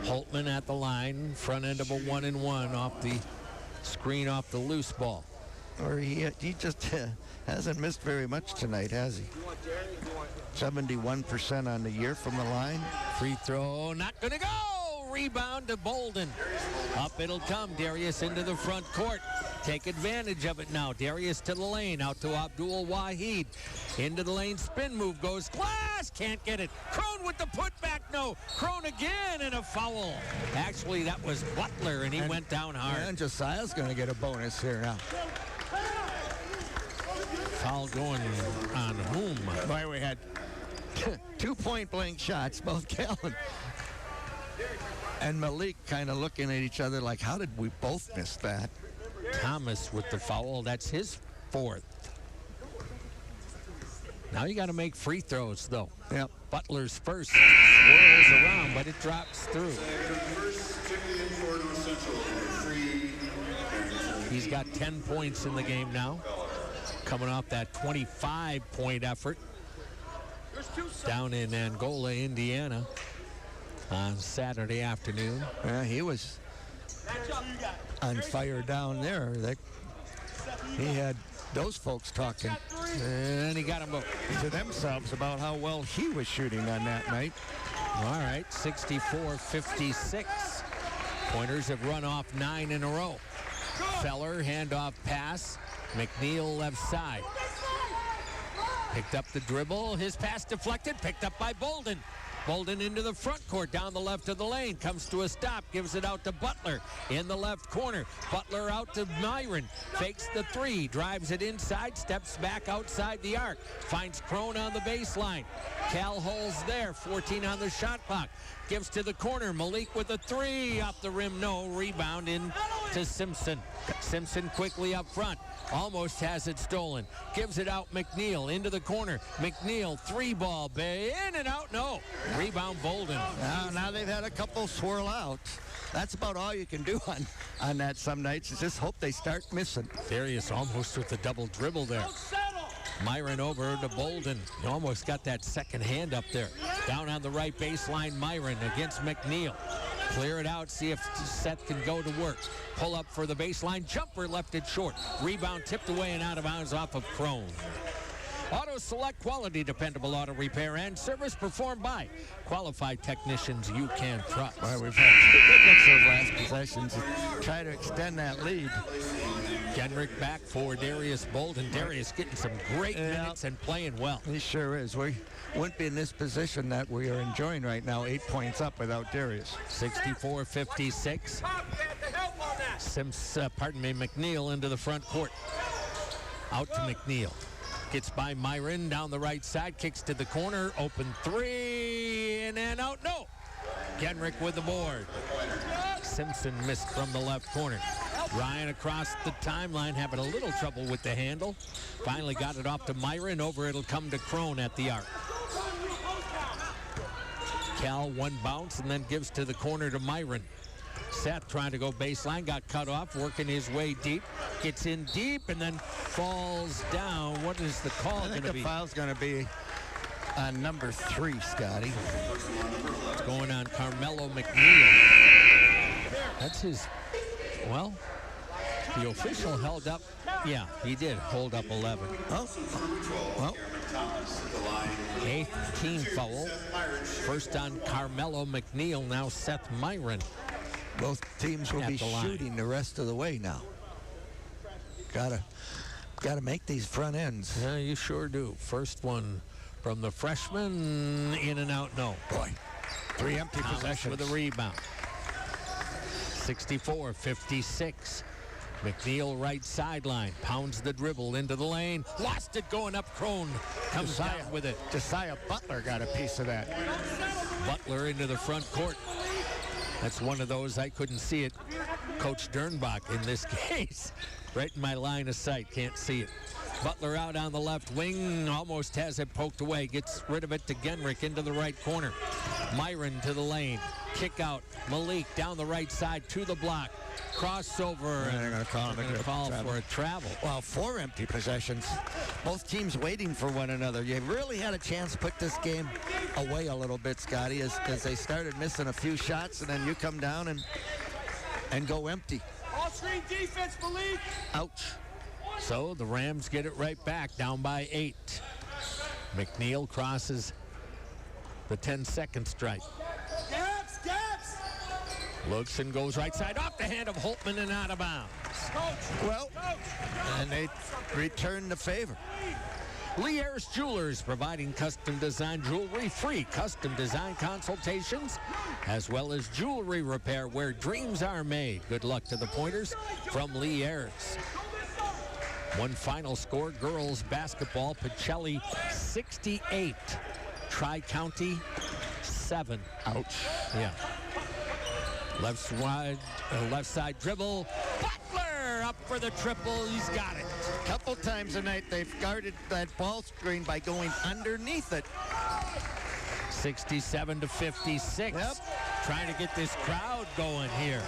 Holtman at the line, front end of a 1-and-1 off the screen off the loose ball. Or he just hasn't missed very much tonight, has he? 71% on the year from the line. Free throw, not gonna go! Rebound to Bolden. Up it'll come. Darius into the front court. Take advantage of it now. Darius to the lane. Out to Abdul Wahid. Into the lane. Spin move goes. Glass. Can't get it. Crone with the putback. No. Crone again and a foul. Actually, that was Butler, and he went down hard. And Josiah's going to get a bonus here now. Foul going on whom? Boy, we had 2 point-blank shots, both Callan and Malik kind of looking at each other like, how did we both miss that? Thomas with the foul. That's his 4th. Now you got to make free throws, though. Yep. Butler's first swirls around, but it drops through. He's got 10 points in the game now, coming off that 25-point effort down in Angola, Indiana, on Saturday afternoon. Yeah, he was on fire down there. He had those folks talking And he got them to themselves about how well he was shooting on that night. All right, 64-56. Pointers have run off 9 in a row. Feller, handoff pass. McNeil left side. Picked up the dribble. His pass deflected. Picked up by Bolden. Bolden into the front court, down the left of the lane. Comes to a stop. Gives it out to Butler in the left corner. Butler out to Myron. Fakes the three. Drives it inside. Steps back outside the arc. Finds Crone on the baseline. Cal Hull's there. 14 on the shot clock. Gives to the corner. Malik with a three. Off the rim, no. Rebound in to Simpson. Simpson quickly up front. Almost has it stolen. Gives it out McNeil into the corner. McNeil, three ball. In and out, no. Rebound Bolden. Now they've had a couple swirl out. That's about all you can do on that some nights is just hope they start missing. Darius almost with the double dribble there. Myron over to Bolden. He almost got that second hand up there. Down on the right baseline, Myron against McNeil. Clear it out, see if Seth can go to work. Pull up for the baseline, jumper left it short. Rebound tipped away and out of bounds off of Crone. Auto Select, quality, dependable auto repair and service performed by qualified technicians you can trust. Well, we've had two good looks those last possessions to try to extend that lead. Genrick back for Darius Bolden. Darius getting some great minutes and playing well. He sure is. We wouldn't be in this position that we are enjoying right now, 8 points up without Darius. 64-56. McNeil into the front court. Out to McNeil. Gets by Myron down the right side. Kicks to the corner. Open three. In and out. No. Genrick with the board. Simpson missed from the left corner. Ryan across the timeline having a little trouble with the handle. Finally got it off to Myron. Over it'll come to Crone at the arc. Cal one bounce and then gives to the corner to Myron. Seth trying to go baseline, got cut off, working his way deep. Gets in deep and then falls down. What is the call going to be? I think the foul's going to be on number 3, Scotty. It's going on Carmelo McNeil. That's his, well, the official held up. Yeah, he did hold up 11. Oh, well. 8th team foul. First on Carmelo McNeil, now Seth Myron. Both teams will be shooting the rest of the way now. Gotta make these front ends. Yeah, you sure do. First one from the freshman, in and out, no. Boy, 3 empty possessions. With a rebound. 64-56. McNeil right sideline, pounds the dribble into the lane. Lost it going up, Crone comes down with it. Josiah Butler got a piece of that. Butler into the front court. That's one of those, I couldn't see it. Coach Dernbach in this case. Right in my line of sight, can't see it. Butler out on the left wing, almost has it poked away. Gets rid of it to Genrick into the right corner. Myron to the lane. Kick out. Malik down the right side to the block. Crossover. They're going to call him a call for a travel. Well, 4 empty possessions. Both teams waiting for one another. You really had a chance to put this game away a little bit, Scotty, as they started missing a few shots, and then you come down and go empty. All-screen defense, Malik. Ouch. So the Rams get it right back, down by 8. McNeil crosses the 10-second stripe. Gaps. Looks and goes right side off the hand of Holtman and out of bounds. Well, and they return the favor. Lee Ayers Jewelers, providing custom design jewelry, free custom design consultations, as well as jewelry repair where dreams are made. Good luck to the Pointers from Lee Ayers. One final score, girls basketball, Pacelli 68, Tri-County 7. Ouch. Yeah. Left side dribble. Butler up for the triple. He's got it. Couple times tonight they've guarded that ball screen by going underneath it. 67-56. Yep. Trying to get this crowd going here.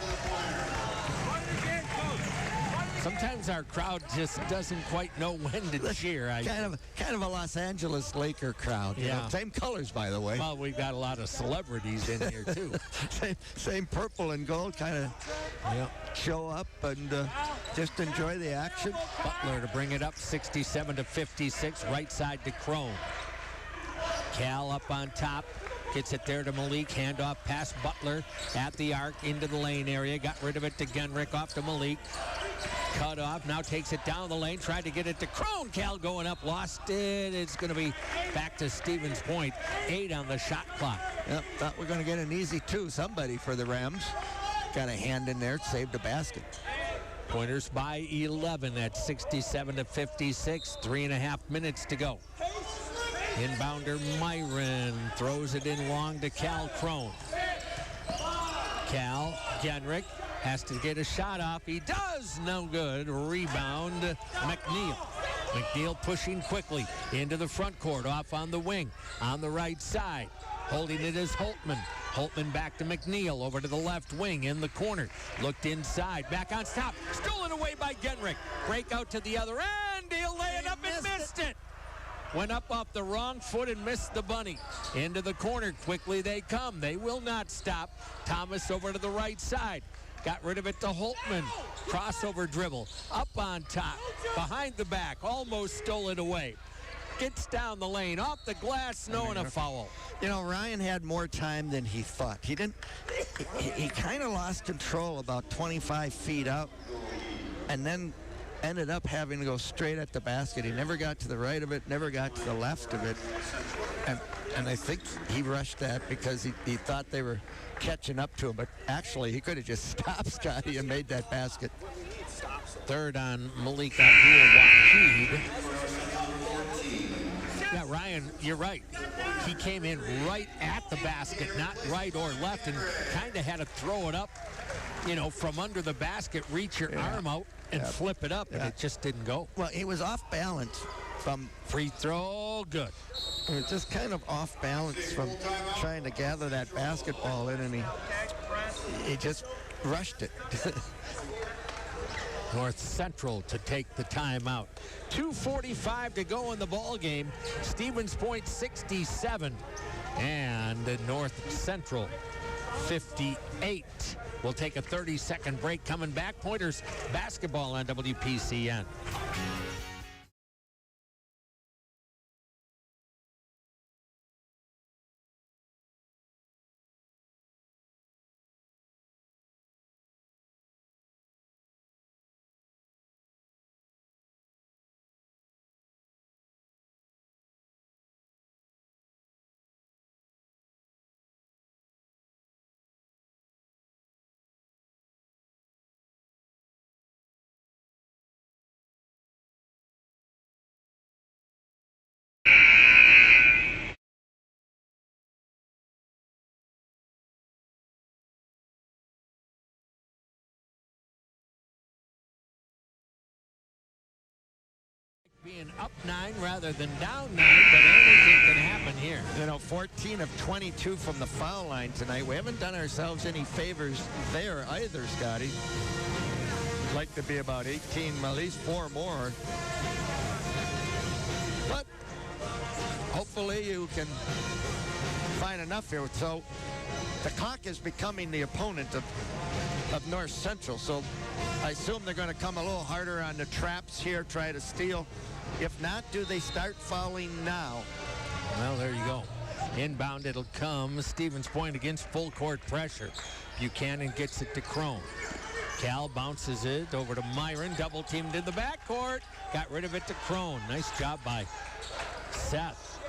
Sometimes our crowd just doesn't quite know when to cheer. Kind of a Los Angeles Laker crowd. You know? Same colors, by the way. Well, we've got a lot of celebrities in here too. same purple and gold kind of show up and just enjoy the action. Butler to bring it up 67-56, right side to Crone. Cal up on top, gets it there to Malik, handoff past Butler at the arc into the lane area, got rid of it to Genrick, off to Malik. Cut off, now takes it down the lane, tried to get it to Crone. Cal going up, lost it. It's going to be back to Stevens Point. 8 on the shot clock. Yep, thought we're going to get an easy 2. Somebody for the Rams. Got a hand in there, saved a basket. Pointers by 11 at 67-56. 3.5 minutes to go. Inbounder Myron throws it in long to Cal Crone. Cal, Genrick has to get a shot off. He does. No good. Rebound, McNeil. McNeil pushing quickly into the front court, off on the wing, on the right side. Holding it is Holtman. Holtman back to McNeil, over to the left wing in the corner. Looked inside, back on top. Stolen away by Genrick. Break out to the other end. He'll lay it up and missed it. Went up off the wrong foot and missed the bunny. Into the corner, quickly they come. They will not stop. Thomas over to the right side. Got rid of it to Holtman. Crossover dribble. Up on top. Behind the back. Almost stole it away. Gets down the lane. Off the glass. No, and a foul. You know, Ryan had more time than he thought. He didn't. He kind of lost control about 25 feet out. And then ended up having to go straight at the basket. He never got to the right of it, never got to the left of it. And I think he rushed that because he thought they were catching up to him, but actually he could have just stopped Scotty and made that basket. Third on Malik Abdul-Wahid. Yeah, Ryan, you're right. He came in right at the basket, not right or left, and kind of had to throw it up, you know, from under the basket, reach your arm out and flip it up, and it just didn't go. Well, he was off balance from free throw, good. He was just kind of off balance from trying to gather that basketball in, and he just rushed it. North Central to take the timeout. 2:45 to go in the ball game. Stevens Point 67 and North Central 58. We'll take a 30-second break. Coming back, Pointers basketball on WPCN. Being up 9 rather than down 9, but anything can happen here. You know, 14 of 22 from the foul line tonight. We haven't done ourselves any favors there either, Scotty. We'd like to be about 18, at least 4 more. But hopefully you can find enough here. So the clock is becoming the opponent of North Central. So I assume they're going to come a little harder on the traps here, try to steal. If not, do they start fouling now? Well, there you go. Inbound, it'll come. Stevens Point against full court pressure. Buchanan gets it to Crone. Cal bounces it over to Myron. Double teamed in the backcourt. Got rid of it to Crone. Nice job by Seth.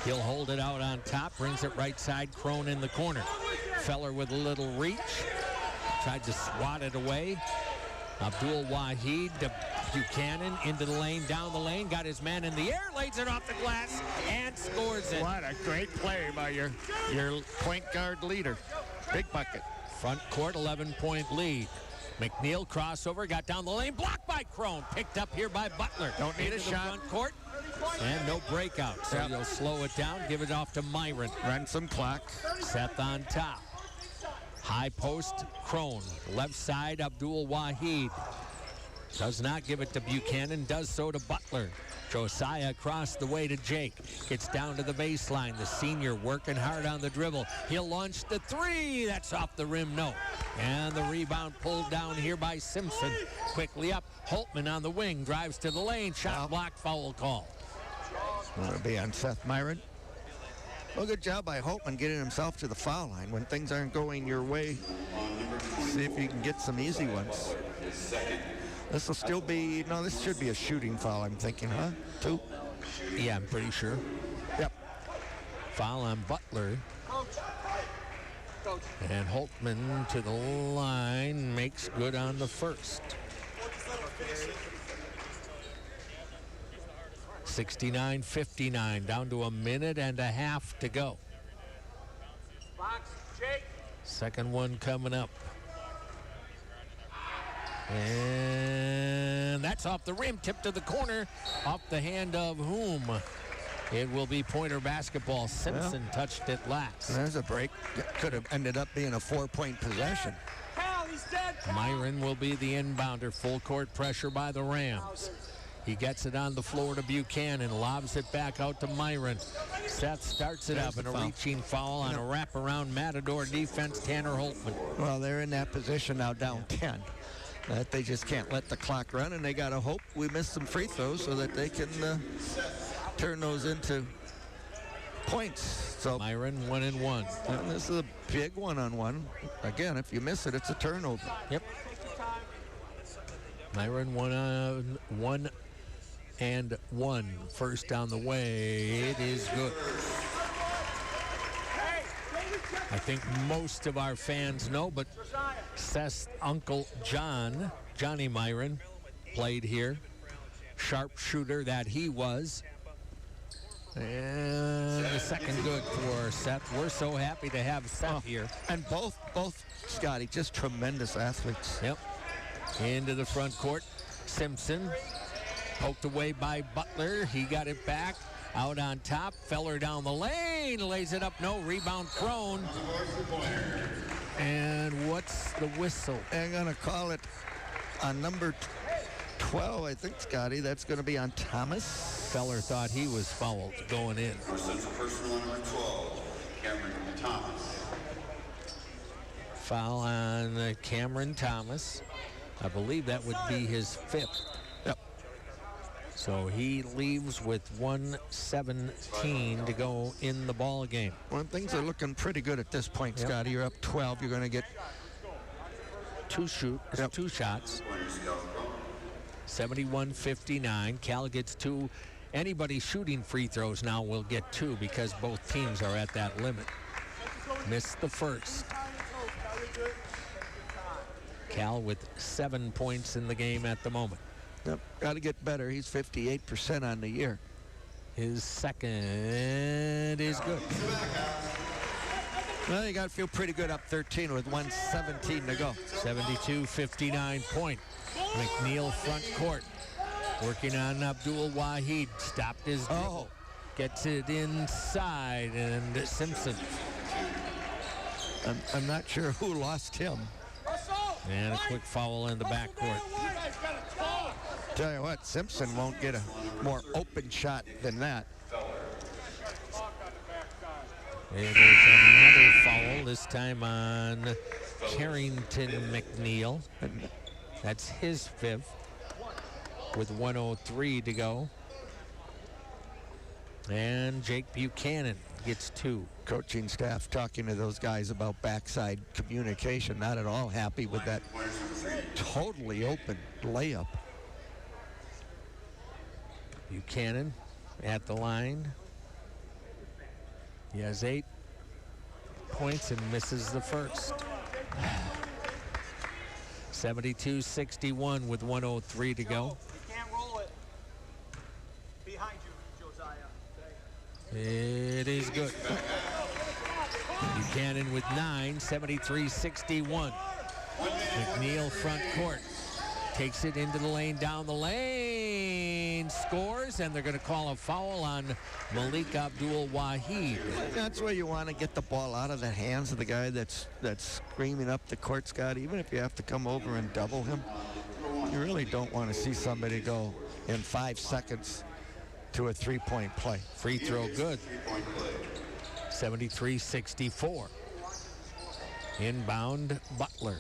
He'll hold it out on top. Brings it right side. Crone in the corner. Feller with a little reach. Tried to swat it away. Abdul-Wahid to Buchanan into the lane, down the lane, got his man in the air, lays it off the glass, and scores it. What a great play by your point guard leader. Big bucket. Front court, 11-point lead. McNeil crossover, got down the lane, blocked by Crone, picked up here by Butler. Don't need a shot. Front court, and no breakout. So you'll slow it down, give it off to Myron. Run some clock. Seth on top. High post, Crone. Left side, Abdul-Wahid. Does not give it to Buchanan, does so to Butler. Josiah across the way to Jake. Gets down to the baseline. The senior working hard on the dribble. He'll launch the three. That's off the rim, no. And the rebound pulled down here by Simpson. Quickly up. Holtman on the wing. Drives to the lane. Shot blocked. Foul call. That'll be on Seth Myron. Well, good job by Holtman getting himself to the foul line when things aren't going your way. See if you can get some easy ones. This will still be, no, this should be a shooting foul, I'm thinking, huh? 2? Yeah, I'm pretty sure. Yep. Foul on Butler. And Holtman to the line, makes good on the first. 69-59, down to a minute and a half to go. Second one coming up. And that's off the rim, tipped to the corner, off the hand of whom? It will be Pointer basketball. Simpson touched it last. There's a break. Could have ended up being a 4-point possession. Myron will be the inbounder. Full court pressure by the Rams. He gets it on the floor to Buchanan, lobs it back out to Myron. Seth starts it up, and a reaching foul on a wraparound Matador defense, Tanner Holtman. Well, they're in that position now, down 10. That they just can't let the clock run, and they got to hope we miss some free throws so that they can turn those into points. So Myron 1-and-1. And this is a big one-on-one. Again, if you miss it, it's a turnover. Yep. Myron 1-on-1. First down the way. It is good. I think most of our fans know, but Seth's uncle John, Johnny Myron, played here. Sharpshooter that he was. And the second good for Seth. We're so happy to have Seth here. And both, Scotty, just tremendous athletes. Yep. Into the front court. Simpson poked away by Butler. He got it back. Out on top. Feller down the lane. Lays it up. No. Rebound Crone. And what's the whistle? I'm going to call it on number 12, I think, Scotty. That's going to be on Thomas. Feller thought he was fouled going in. Central personal number 12, Cameron Thomas. Foul on Cameron Thomas. I believe that would be his 5th. Yep. So he leaves with 1:17 to go in the ball game. Well, things are looking pretty good at this point, Scotty. You're up 12. You're going to get two shots. 71-59. Cal gets 2. Anybody shooting free throws now will get 2 because both teams are at that limit. Missed the first. Cal with 7 points in the game at the moment. Yep, got to get better. He's 58% on the year. His second is good. Well, you got to feel pretty good up 13 with 1:17 to go. 72-59 point. McNeil front court. Working on Abdul Wahid. Stopped his dribble. Gets it inside, and Simpson. I'm not sure who lost him. And a quick foul in the backcourt. Tell you what, Simpson won't get a more open shot than that. It is another foul, this time on Carrington McNeil. That's his 5th with 1:03 to go. And Jake Buchanan gets 2. Coaching staff talking to those guys about backside communication. Not at all happy with that totally open layup. Buchanan at the line. He has 8 points and misses the first. 72-61 with 1:03 to go. Can't roll it. Behind you, Josiah. It is good. Buchanan with 9, 73-61. McNeil front court. Takes it into the lane, down the lane, scores, and they're going to call a foul on Malik Abdul Wahid. That's where you want to get the ball out of the hands of the guy that's screaming up the court, Scott, even if you have to come over and double him. You really don't want to see somebody go in 5 seconds to a three-point play. Free throw good. 73-64. Inbound Butler.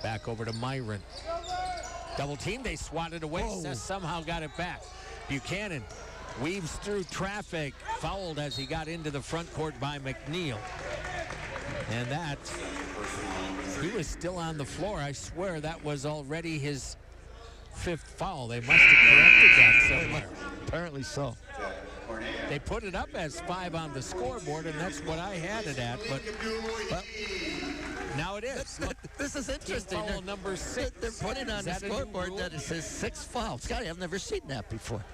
Back over to Myron. Double team, they swatted away. Seth somehow got it back. Buchanan weaves through traffic. Fouled as he got into the front court by McNeil. And that, he was still on the floor. I swear that was already his 5th foul. They must have corrected that somewhere. Apparently so. They put it up as 5 on the scoreboard, and that's what I had it at. But now it is. Look, this is interesting. Foul number 6. They're putting on the scoreboard that it says 6 fouls. Scotty, I've never seen that before.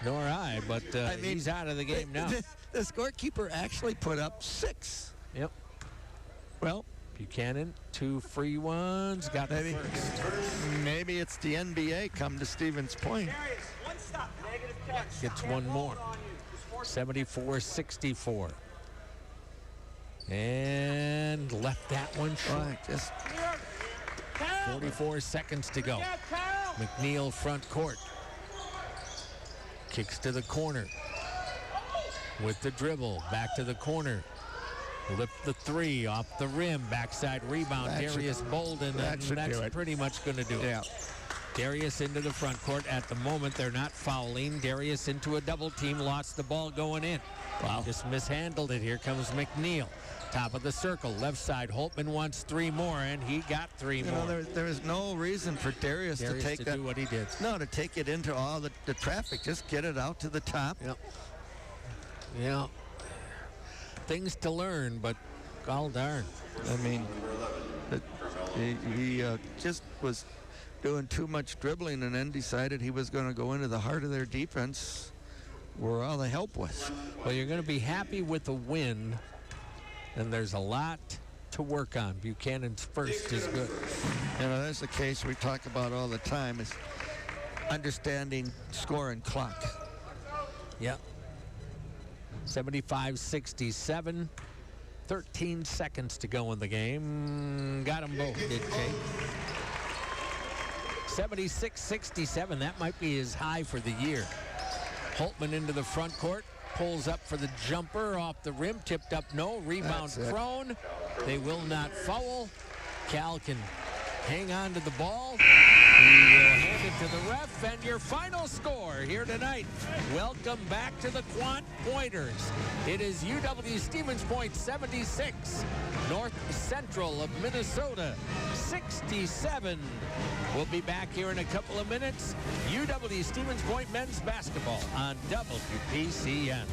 Nor I, but he's out of the game now. The scorekeeper actually put up 6. Yep. Well, Buchanan, 2 free ones. Got the first. Maybe it's the NBA come to Stevens Point. Gets one more. 74-64. And left that one short. Just 44 seconds to go. McNeil front court. Kicks to the corner. With the dribble. Back to the corner. Lift the 3 off the rim. Backside rebound. Darius Bolden. That's pretty much going to do it. Darius into the front court. At the moment, they're not fouling. Darius into a double team. Lost the ball going in. Wow. Just mishandled it. Here comes McNeil. Top of the circle. Left side. Holtman wants 3 more, and he got 3 more. There is no reason for Darius to take that. Do what he did. No, to take it into all the traffic. Just get it out to the top. Yep. Yeah. Things to learn, but gall darn. I mean, he just was doing too much dribbling and then decided he was going to go into the heart of their defense where all the help was. Well, you're going to be happy with the win, and there's a lot to work on. Buchanan's first is good. You know, that's the case we talk about all the time, is understanding score and clock. Yeah. 75-67. 13 seconds to go in the game. Got them both, did Jake. 76-67. That might be his high for the year. Holtman into the front court. Pulls up for the jumper off the rim. Tipped up, no. Rebound thrown. They will not foul. Cal can hang on to the ball. He will hand it to the ref, and your final score here tonight. Welcome back to the Quant Pointers. It is UW Stevens Point 76, North Central of Minnesota 67. We'll be back here in a couple of minutes. UW Stevens Point men's basketball on WPCN.